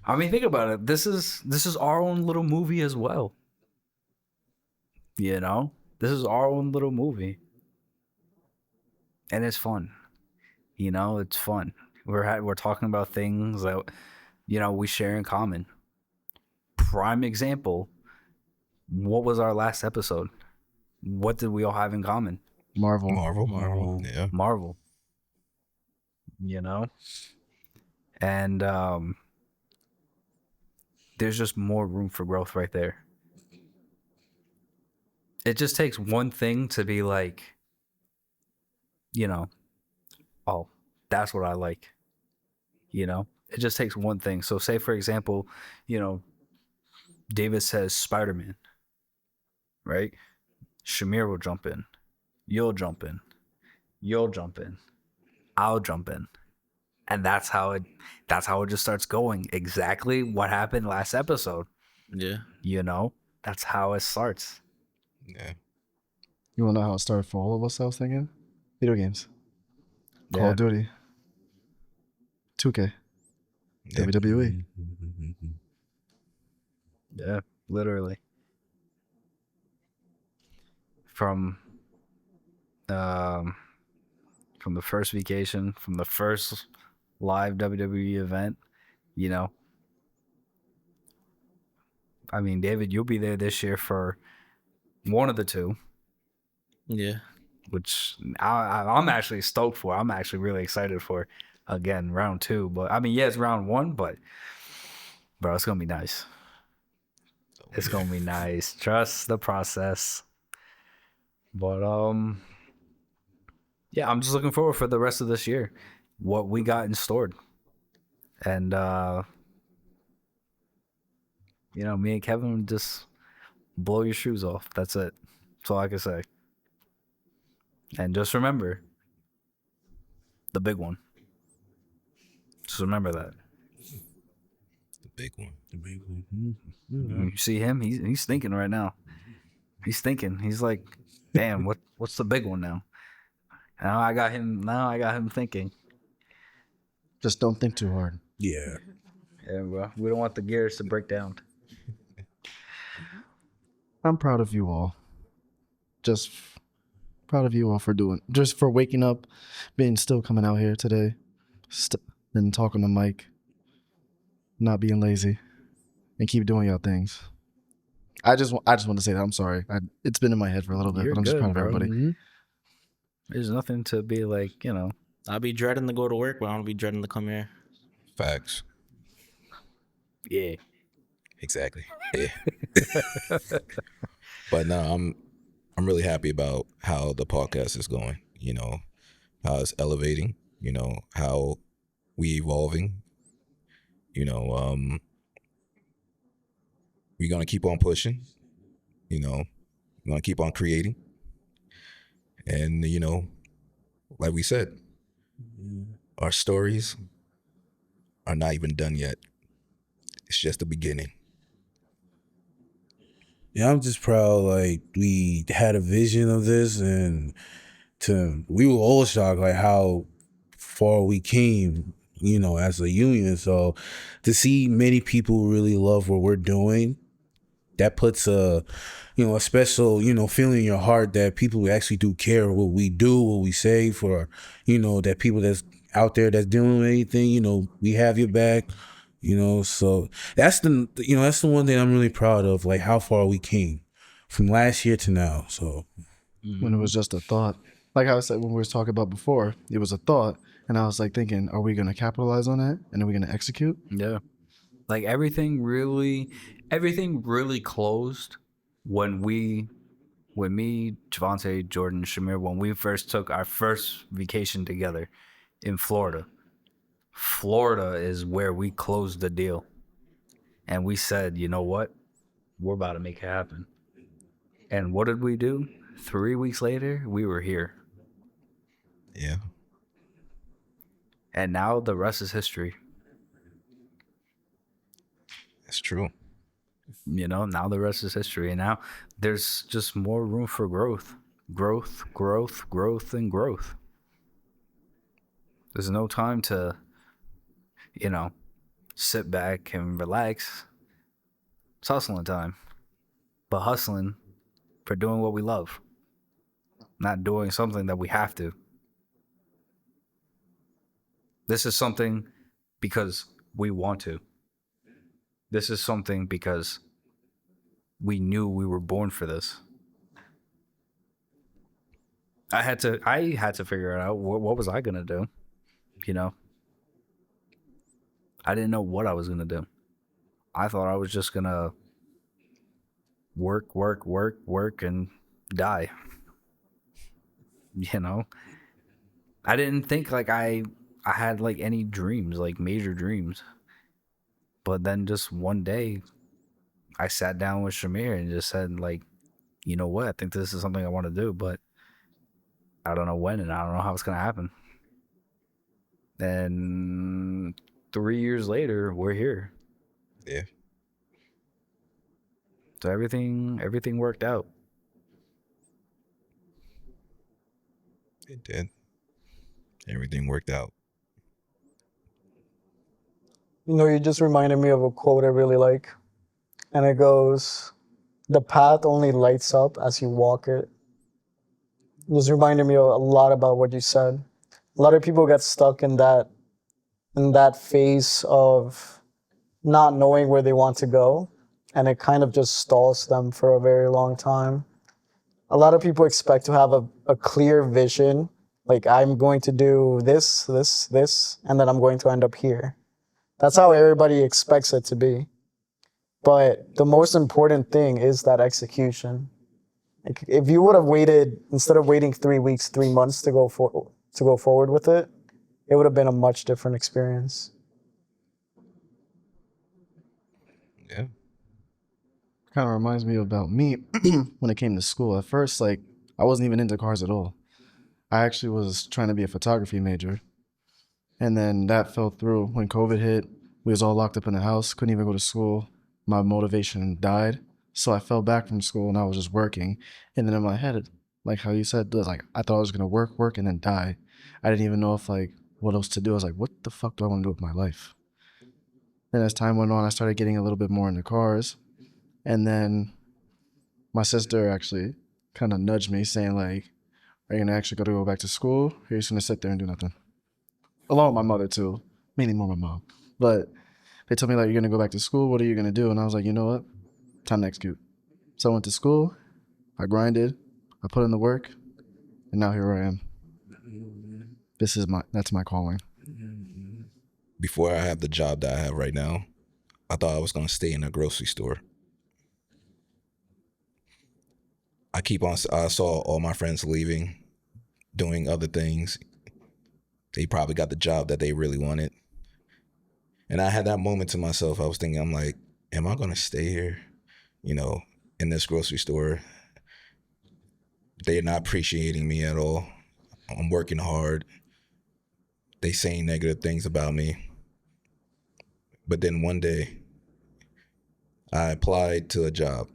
I mean, think about it. This is our own little movie as well. You know? This is our own little movie. And it's fun. You know, it's fun. We're talking about things that, you know, we share in common. Prime example, what was our last episode? What did we all have in common? Marvel. Yeah. Marvel. You know? And there's just more room for growth right there. It just takes one thing to be like, you know, oh, that's what I like. You know? It just takes one thing. So say, for example, you know, David says Spider-Man, right? Shamir will jump in. You'll jump in. You'll jump in. I'll jump in. And that's how it just starts going. Exactly what happened last episode. Yeah. You know? That's how it starts. Yeah. You wanna know how it started for all of us, I was thinking? Video games. Call Yeah. of Duty. 2K. Yeah. WWE. Yeah, literally. From the first vacation, from the first live WWE event, you know. I mean, David, you'll be there this year for one of the two, Yeah. which I'm actually stoked for. I'm actually really excited for, again, round 2. But I mean, yeah, it's round 1, but bro, it's gonna be nice. It's gonna be nice. Trust the process. But yeah, I'm just looking forward for the rest of this year, what we got in stored. And you know, me and Kevin just blow your shoes off. That's it. That's all I can say. And just remember the big one. Just remember that. The big one. You see him? He's thinking right now. He's thinking. He's like, damn, what's the big one now? Now I got him thinking. Just don't think too hard. Yeah. Yeah, bro. We don't want the gears to break down. I'm proud of you all. Just proud of you all for waking up, being still coming out here today, and talking to Mike, not being lazy, and keep doing your things. I just want to say that I'm sorry. It's been in my head for a little bit, You're but I'm just good, proud of bro. everybody. There's nothing to be like, you know. I'll be dreading to go to work, but I don't be dreading to come here. Facts. Yeah. Exactly. Yeah. But no, I'm really happy about how the podcast is going. You know, how it's elevating. You know, how we evolving. You know, we're gonna keep on pushing. You know, we're gonna keep on creating. And you know, like we said, our stories are not even done yet. It's just the beginning. Yeah, I'm just proud. Like, we had a vision of this, and we were all shocked, like how far we came. as a union. So to see many people really love what we're doing, that puts a special, feeling in your heart that people actually do care what we do, what we say for, that people that's out there that's dealing with anything, we have your back, so that's that's the one thing I'm really proud of, like how far we came from last year to now. So When it was just a thought. Like how I said when we was talking about before, it was a thought, and I was like thinking, are we gonna capitalize on it, and are we gonna execute? Yeah. Like everything really closed when me, Javante, Jordan, Shamir, when we first took our first vacation together in Florida. Florida is where we closed the deal. And we said, you know what? We're about to make it happen. And what did we do? 3 weeks later, we were here. Yeah. And now the rest is history. That's true. Now the rest is history. And now there's just more room for growth. Growth, and growth. There's no time to, sit back and relax. It's hustling time. But hustling for doing what we love. Not doing something that we have to. This is something because we want to. This is something because we knew we were born for this. I had to figure it out. What was I gonna do? I didn't know what I was gonna do. I thought I was just gonna work, and die. I didn't think like I had like any dreams, like major dreams. But then just one day, I sat down with Shamir and just said, like, you know what? I think this is something I want to do, but I don't know when and I don't know how it's going to happen. And 3 years later, we're here. Yeah. So everything worked out. It did. Everything worked out. You just reminded me of a quote I really like. And it goes, "The path only lights up as you walk it." It just reminded me a lot about what you said. A lot of people get stuck in that phase of not knowing where they want to go. And it kind of just stalls them for a very long time. A lot of people expect to have a clear vision. Like, I'm going to do this, and then I'm going to end up here. That's how everybody expects it to be. But the most important thing is that execution. Like, if you would have waited, instead of waiting 3 weeks, 3 months to go forward with it, it would have been a much different experience. Yeah. Kind of reminds me about me when it came to school. At first, like, I wasn't even into cars at all. I actually was trying to be a photography major. And then that fell through when COVID hit. We was all locked up in the house, couldn't even go to school. My motivation died. So I fell back from school and I was just working. And then in my head, like how you said, like I thought I was gonna work, and then die. I didn't even know if like what else to do. I was like, what the fuck do I want to do with my life? Then as time went on, I started getting a little bit more into cars. And then my sister actually kind of nudged me saying like, are you gonna actually go back to school? Or are you just gonna sit there and do nothing? Along with my mother too, mainly more my mom. But they told me like, you're gonna go back to school. What are you gonna do? And I was like, you know what? Time to execute. So I went to school. I grinded. I put in the work, and now here I am. That's my calling. Before I have the job that I have right now, I thought I was gonna stay in a grocery store. I saw all my friends leaving, doing other things. They probably got the job that they really wanted. And I had that moment to myself. I was thinking, I'm like, am I gonna stay here, in this grocery store? They're not appreciating me at all. I'm working hard. They saying negative things about me. But then one day, I applied to a job.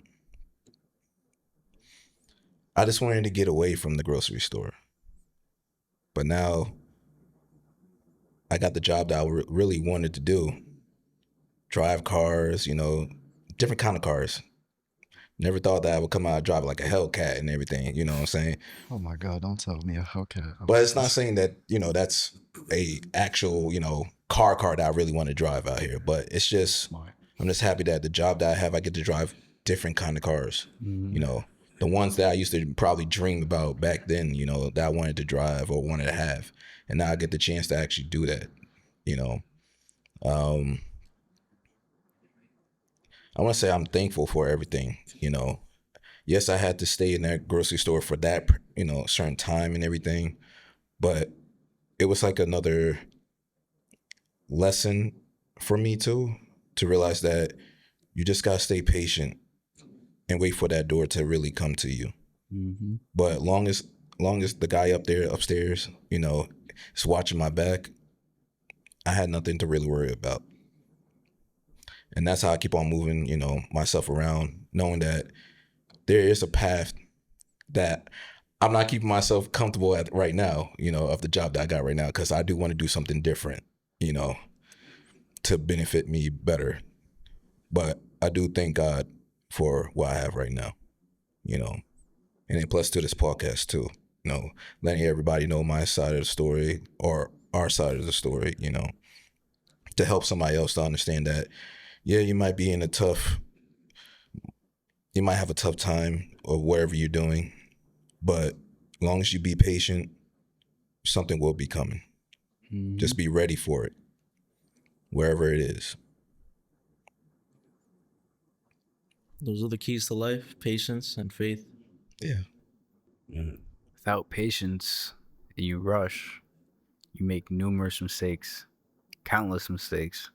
I just wanted to get away from the grocery store. But now, I got the job that I really wanted to do. Drive cars, you know, different kind of cars. Never thought that I would come out driving like a Hellcat and everything, you know what I'm saying? Oh my God, don't tell me. Okay. But it's not saying that, you know, that's a actual, you know, car that I really want to drive out here. But it's just, I'm just happy that the job that I have, I get to drive different kind of cars. You know, the ones that I used to probably dream about back then, you know, that I wanted to drive or wanted to have. And now I get the chance to actually do that, you know. I want to say I'm thankful for everything, you know. Yes, I had to stay in that grocery store for that, you know, certain time and everything. But it was like another lesson for me too, to realize that you just got to stay patient and wait for that door to really come to you. But long as the guy upstairs, you know, is watching my back, I had nothing to really worry about. And that's how I keep on moving, you know, myself around, knowing that there is a path that I'm not keeping myself comfortable at right now, you know, of the job that I got right now, because I do want to do something different, you know, to benefit me better. But I do thank God for what I have right now, you know, and then plus to this podcast too, you know, letting everybody know my side of the story or our side of the story, you know, to help somebody else to understand that, yeah, you might be in you might have a tough time or whatever you're doing, but as long as you be patient, something will be coming. Just be ready for it, wherever it is. Those are the keys to life: patience and faith. Yeah. Without patience and you rush, you make numerous mistakes, countless mistakes.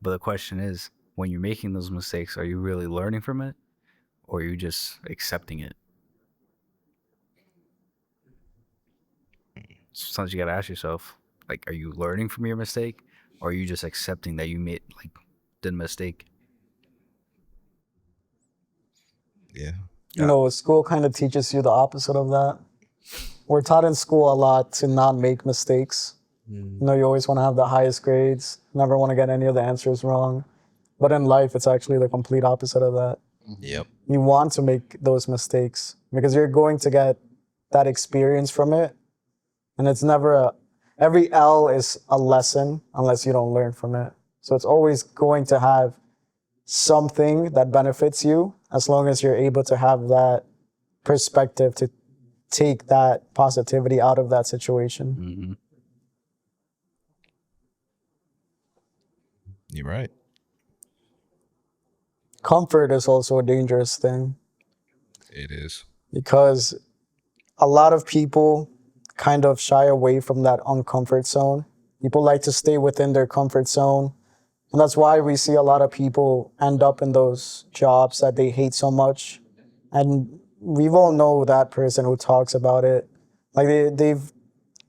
But the question is, when you're making those mistakes, are you really learning from it, or are you just accepting it? Sometimes you gotta ask yourself, like, are you learning from your mistake, or are you just accepting that you did a mistake? Yeah. You know, school kind of teaches you the opposite of that. We're taught in school a lot to not make mistakes. You know, you always want to have the highest grades, never want to get any of the answers wrong. But in life, it's actually the complete opposite of that. Yep. You want to make those mistakes because you're going to get that experience from it. And it's never every L is a lesson unless you don't learn from it. So it's always going to have something that benefits you as long as you're able to have that perspective to take that positivity out of that situation. You're right. Comfort is also a dangerous thing It is. because a lot of people kind of shy away from that uncomfort zone. People like to stay within their comfort zone. And that's why we see a lot of people end up in those jobs that they hate so much. And we all know that person who talks about it. Like they've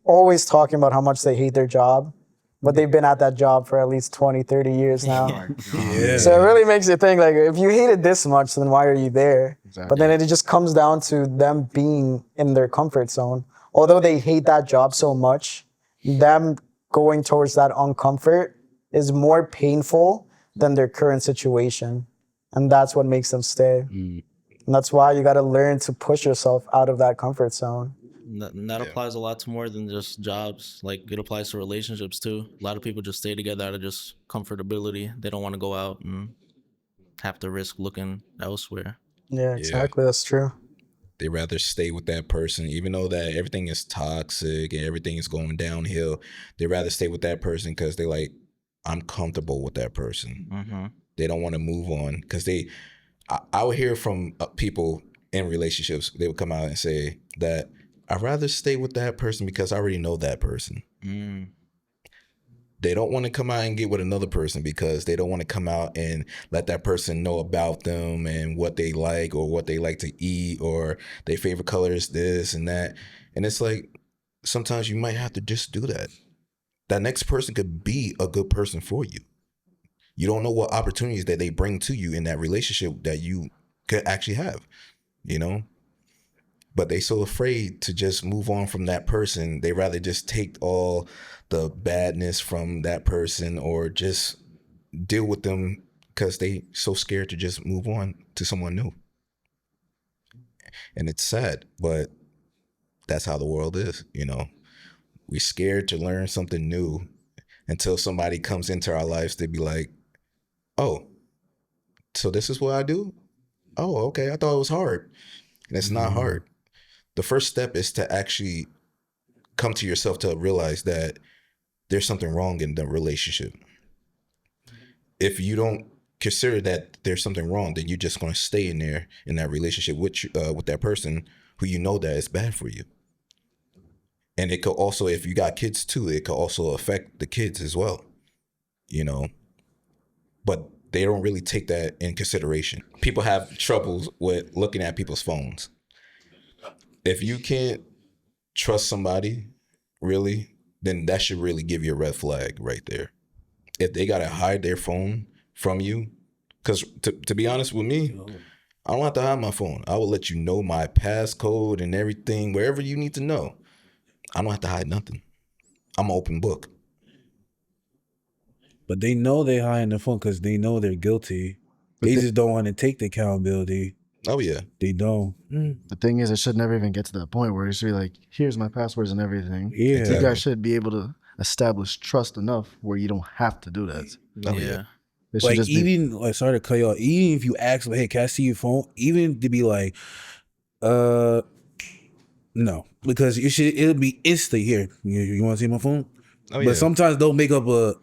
always talking about how much they hate their job, but they've been at that job for at least 20, 30 years now. Yeah. So it really makes you think, like, if you hate it this much, then why are you there? Exactly. But then it just comes down to them being in their comfort zone. Although they hate that job so much, them going towards that uncomfort is more painful than their current situation. And that's what makes them stay. And that's why you got to learn to push yourself out of that comfort zone. And that applies a lot to more than just jobs. Like, it applies to relationships too. A lot of people just stay together out of just comfortability. They don't want to go out and have to risk looking elsewhere. Yeah, exactly. That's true. They rather stay with that person, even though that everything is toxic and everything is going downhill. They rather stay with that person because they like, I'm comfortable with that person. They don't want to move on because I would hear from people in relationships. They would come out and say that I'd rather stay with that person because I already know that person. They don't want to come out and get with another person because they don't want to come out and let that person know about them and what they like or what they like to eat or their favorite color is this and that. And it's like, sometimes you might have to just do that. That next person could be a good person for you. You don't know what opportunities that they bring to you in that relationship that you could actually have, you know? but they so afraid to just move on from that person. They rather just take all the badness from that person or just deal with them because they so scared to just move on to someone new. And it's sad, but that's how the world is, you know. We're scared to learn something new until somebody comes into our lives to be like, oh, so this is what I do? Oh, okay, I thought it was hard. And it's not hard. The first step is to actually come to yourself to realize that there's something wrong in the relationship. If you don't consider that there's something wrong, then you're just going to stay in there in that relationship with that person who you know that is bad for you. And it could also, if you got kids too, it could also affect the kids as well, you know. But they don't really take that in consideration. People have troubles with looking at people's phones. If you can't trust somebody, really, then that should really give you a red flag right there. If they got to hide their phone from you, because to be honest with me, I don't have to hide my phone. I will let you know my passcode and everything, wherever you need to know. I don't have to hide nothing. I'm an open book. But they know they're hiding the phone because they know they're guilty. They just don't want to take the accountability. Oh, yeah. They don't. The thing is, it should never even get to that point where it should be like, here's my passwords and everything. Yeah. You guys should be able to establish trust enough where you don't have to do that. Oh, Yeah. It should Like, just be, even, like, sorry to cut you off, even if you ask them, hey, can I see your phone? Even to be like, no. Because it'll be instant here. You want to see my phone? Oh, yeah. But sometimes they'll make up a,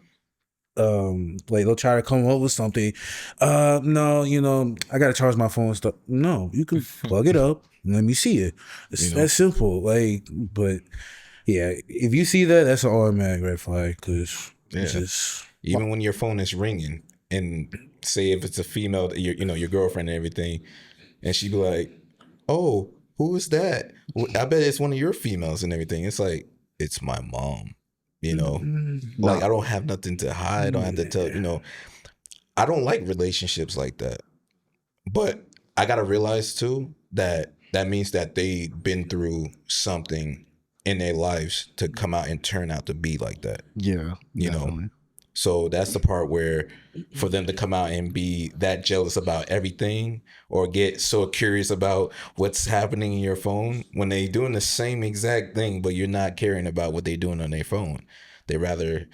like they'll try to come up with something. No, you know, I gotta charge my phone and stuff. No, you can plug it up and let me see it. It's that simple. Like, but yeah, if you see that, that's an automatic red flag because it's just Even when your phone is ringing and say if it's a female, your girlfriend and everything, and she be like, oh, who is that? I bet it's one of your females and everything. It's like, it's my mom. You know, like I don't have nothing to hide. I don't have to tell, you know, I don't like relationships like that. But I got to realize too that means that they've been through something in their lives to come out and turn out to be like that. yeah, You definitely. know, so that's the part where for them to come out and be that jealous about everything or get so curious about what's happening in your phone when they doing the same exact thing, but you're not caring about what they're doing on their phone. They rather,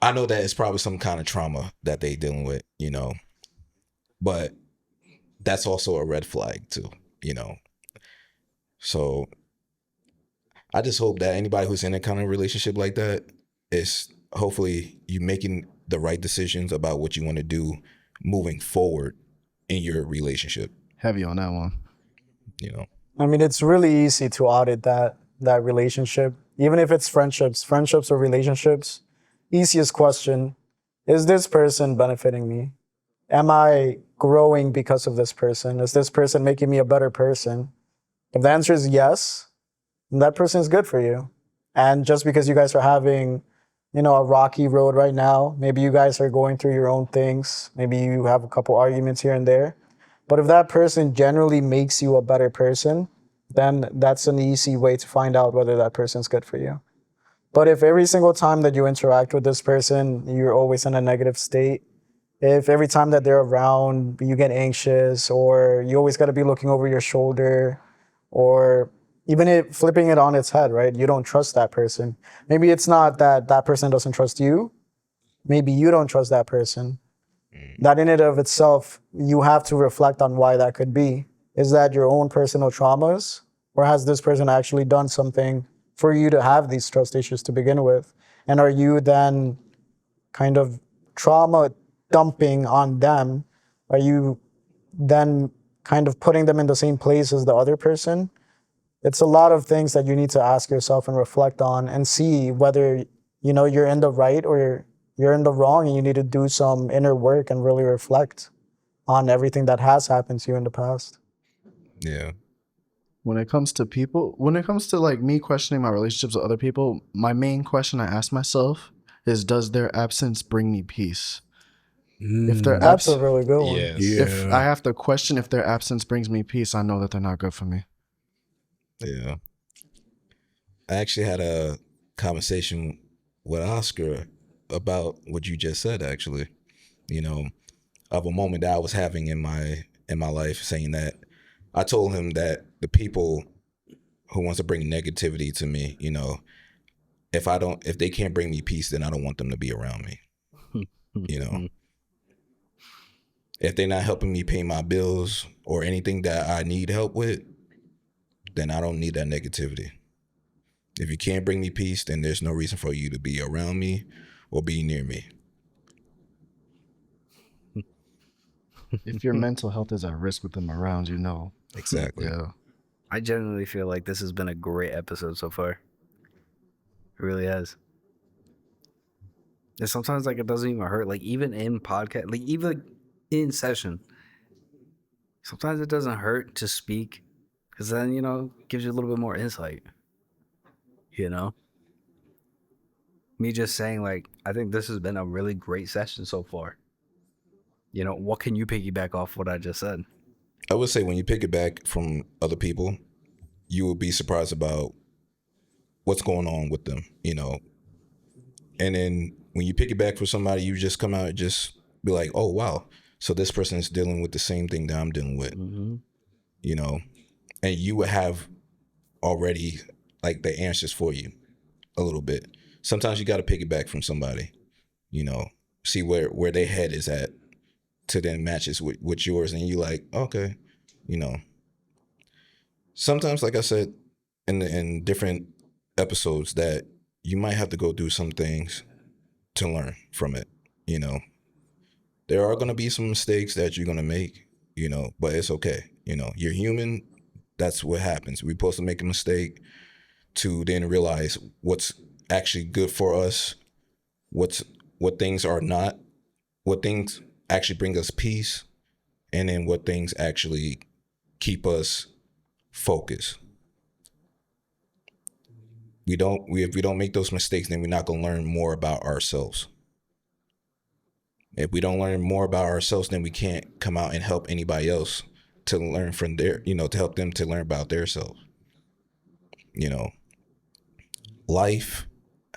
I know that it's probably some kind of trauma that they dealing with, you know, but that's also a red flag too, you know. So I just hope that anybody who's in a kind of relationship like that is hopefully you making the right decisions about what you want to do moving forward in your relationship, Heavy on that one. you know. I mean, it's really easy to audit that relationship, even if it's friendships or relationships. Easiest question, is this person benefiting me? Am I growing because of this person? Is this person making me a better person? If the answer is yes, then that person is good for you. And just because you guys are having, you know, a rocky road right now, maybe you guys are going through your own things. Maybe you have a couple arguments here and there. But if that person generally makes you a better person, then that's an easy way to find out whether that person's good for you. But if every single time that you interact with this person, you're always in a negative state, if every time that they're around, you get anxious, or you always got to be looking over your shoulder, or even flipping it on its head, right? You don't trust that person. Maybe it's not that that person doesn't trust you. Maybe you don't trust that person. That in and of itself, you have to reflect on why that could be. Is that your own personal traumas? Or has this person actually done something for you to have these trust issues to begin with? And are you then kind of trauma dumping on them? Are you then kind of putting them in the same place as the other person? It's a lot of things that you need to ask yourself and reflect on and see whether, you know, you're in the right or you're in the wrong, and you need to do some inner work and really reflect on everything that has happened to you in the past. Yeah. When it comes to like me questioning my relationships with other people, my main question I ask myself is, does their absence bring me peace? If their That's a really good one. Yes. if I have to question if their absence brings me peace, I know that they're not good for me. Yeah. I actually had a conversation with Oscar about what you just said, actually. You know, of a moment that I was having in my life, saying that I told him that the people who wants to bring negativity to me, you know, if they can't bring me peace, then I don't want them to be around me. You know, if they're not helping me pay my bills or anything that I need help with, then I don't need that negativity. If you can't bring me peace, then there's no reason for you to be around me or be near me. If your mental health is at risk with them around, you know. Exactly. Yeah. I genuinely feel like this has been a great episode so far. It really has. And sometimes like it doesn't even hurt. Like even in podcast, like even in session, sometimes it doesn't hurt to speak, because then, you know, gives you a little bit more insight. You know, me just saying like, I think this has been a really great session so far. You know, what can you piggyback off what I just said? I would say when you pick it back from other people, you will be surprised about what's going on with them, you know. And then when you pick it back for somebody, you just come out and just be like, oh, wow. So this person is dealing with the same thing that I'm dealing with, you know. And you would have already like the answers for you a little bit. Sometimes you got to pick it back from somebody, you know, see where their head is at to then matches with yours. And you like, okay, you know. Sometimes, like I said in different episodes, that you might have to go through some things to learn from it, you know. There are going to be some mistakes that you're going to make, you know, but it's okay. You know, you're human. That's what happens. We're supposed to make a mistake to then realize what's actually good for us, what things are not, what things actually bring us peace, and then what things actually keep us focused. If we don't make those mistakes, then we're not going to learn more about ourselves. If we don't learn more about ourselves, then we can't come out and help anybody else to learn from their, you know, to help them to learn about themselves. You know, life,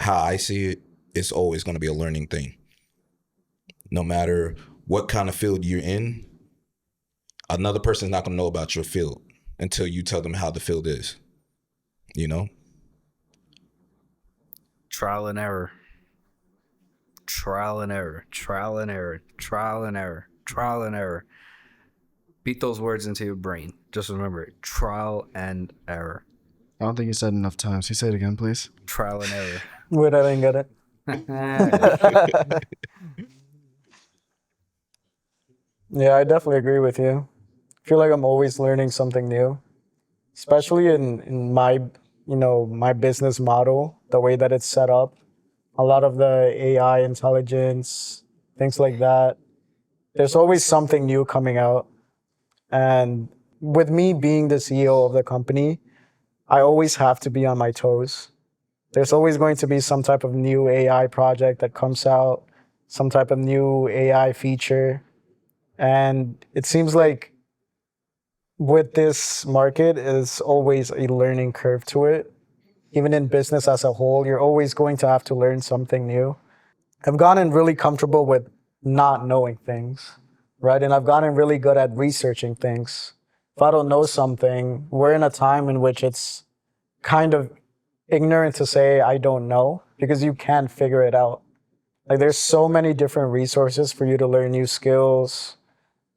how I see it, is always going to be a learning thing. No matter what kind of field you're in, another person's not going to know about your field until you tell them how the field is, you know? Trial and error. Trial and error. Trial and error. Trial and error. Trial and error. Beat those words into your brain. Just remember it. Trial and error. I don't think you said enough times. Can you say it again, please? Trial and error. Wait, I didn't get it. Yeah, I definitely agree with you. I feel like I'm always learning something new, especially in my, you know, my business model, the way that it's set up. A lot of the AI intelligence, things like that. There's always something new coming out. And with me being the CEO of the company, I always have to be on my toes. There's always going to be some type of new AI project that comes out, some type of new AI feature. And it seems like with this market, is always a learning curve to it. Even in business as a whole, you're always going to have to learn something new. I've gotten really comfortable with not knowing things, right? And I've gotten really good at researching things. If I don't know something, we're in a time in which it's kind of ignorant to say I don't know, because you can't figure it out. Like there's so many different resources for you to learn new skills.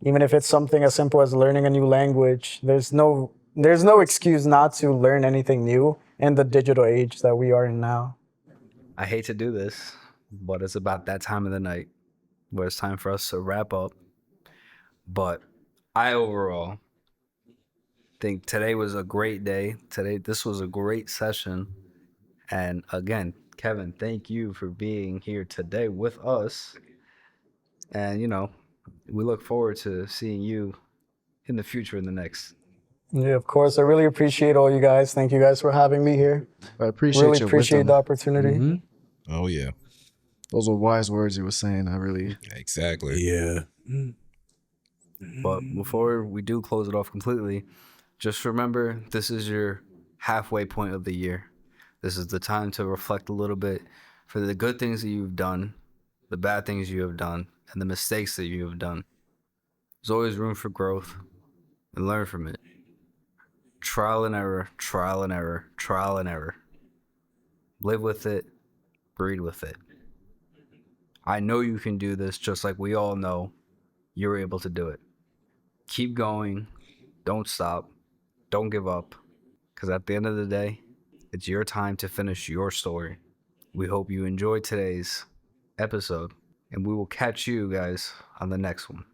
Even if it's something as simple as learning a new language, there's no excuse not to learn anything new in the digital age that we are in now. I hate to do this, but it's about that time of the night where it's time for us to wrap up. But I overall think today was a great day. This was a great session. And again, Kevin, thank you for being here today with us. And, you know, we look forward to seeing you in the future in the next. Yeah, of course. I really appreciate all you guys. Thank you guys for having me here. I appreciate Really your appreciate wisdom. the opportunity. Oh, yeah. Those were wise words you were saying. I really. Exactly. Yeah. But before we do close it off completely, just remember this is your halfway point of the year. This is the time to reflect a little bit for the good things that you've done, the bad things you have done, and the mistakes that you have done. There's always room for growth, and learn from it. Trial and error, trial and error, trial and error. Live with it, breed with it. I know you can do this, just like we all know you're able to do it. Keep going. Don't stop. Don't give up. Because at the end of the day, it's your time to finish your story. We hope you enjoyed today's episode, and we will catch you guys on the next one.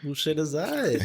Who shit is that?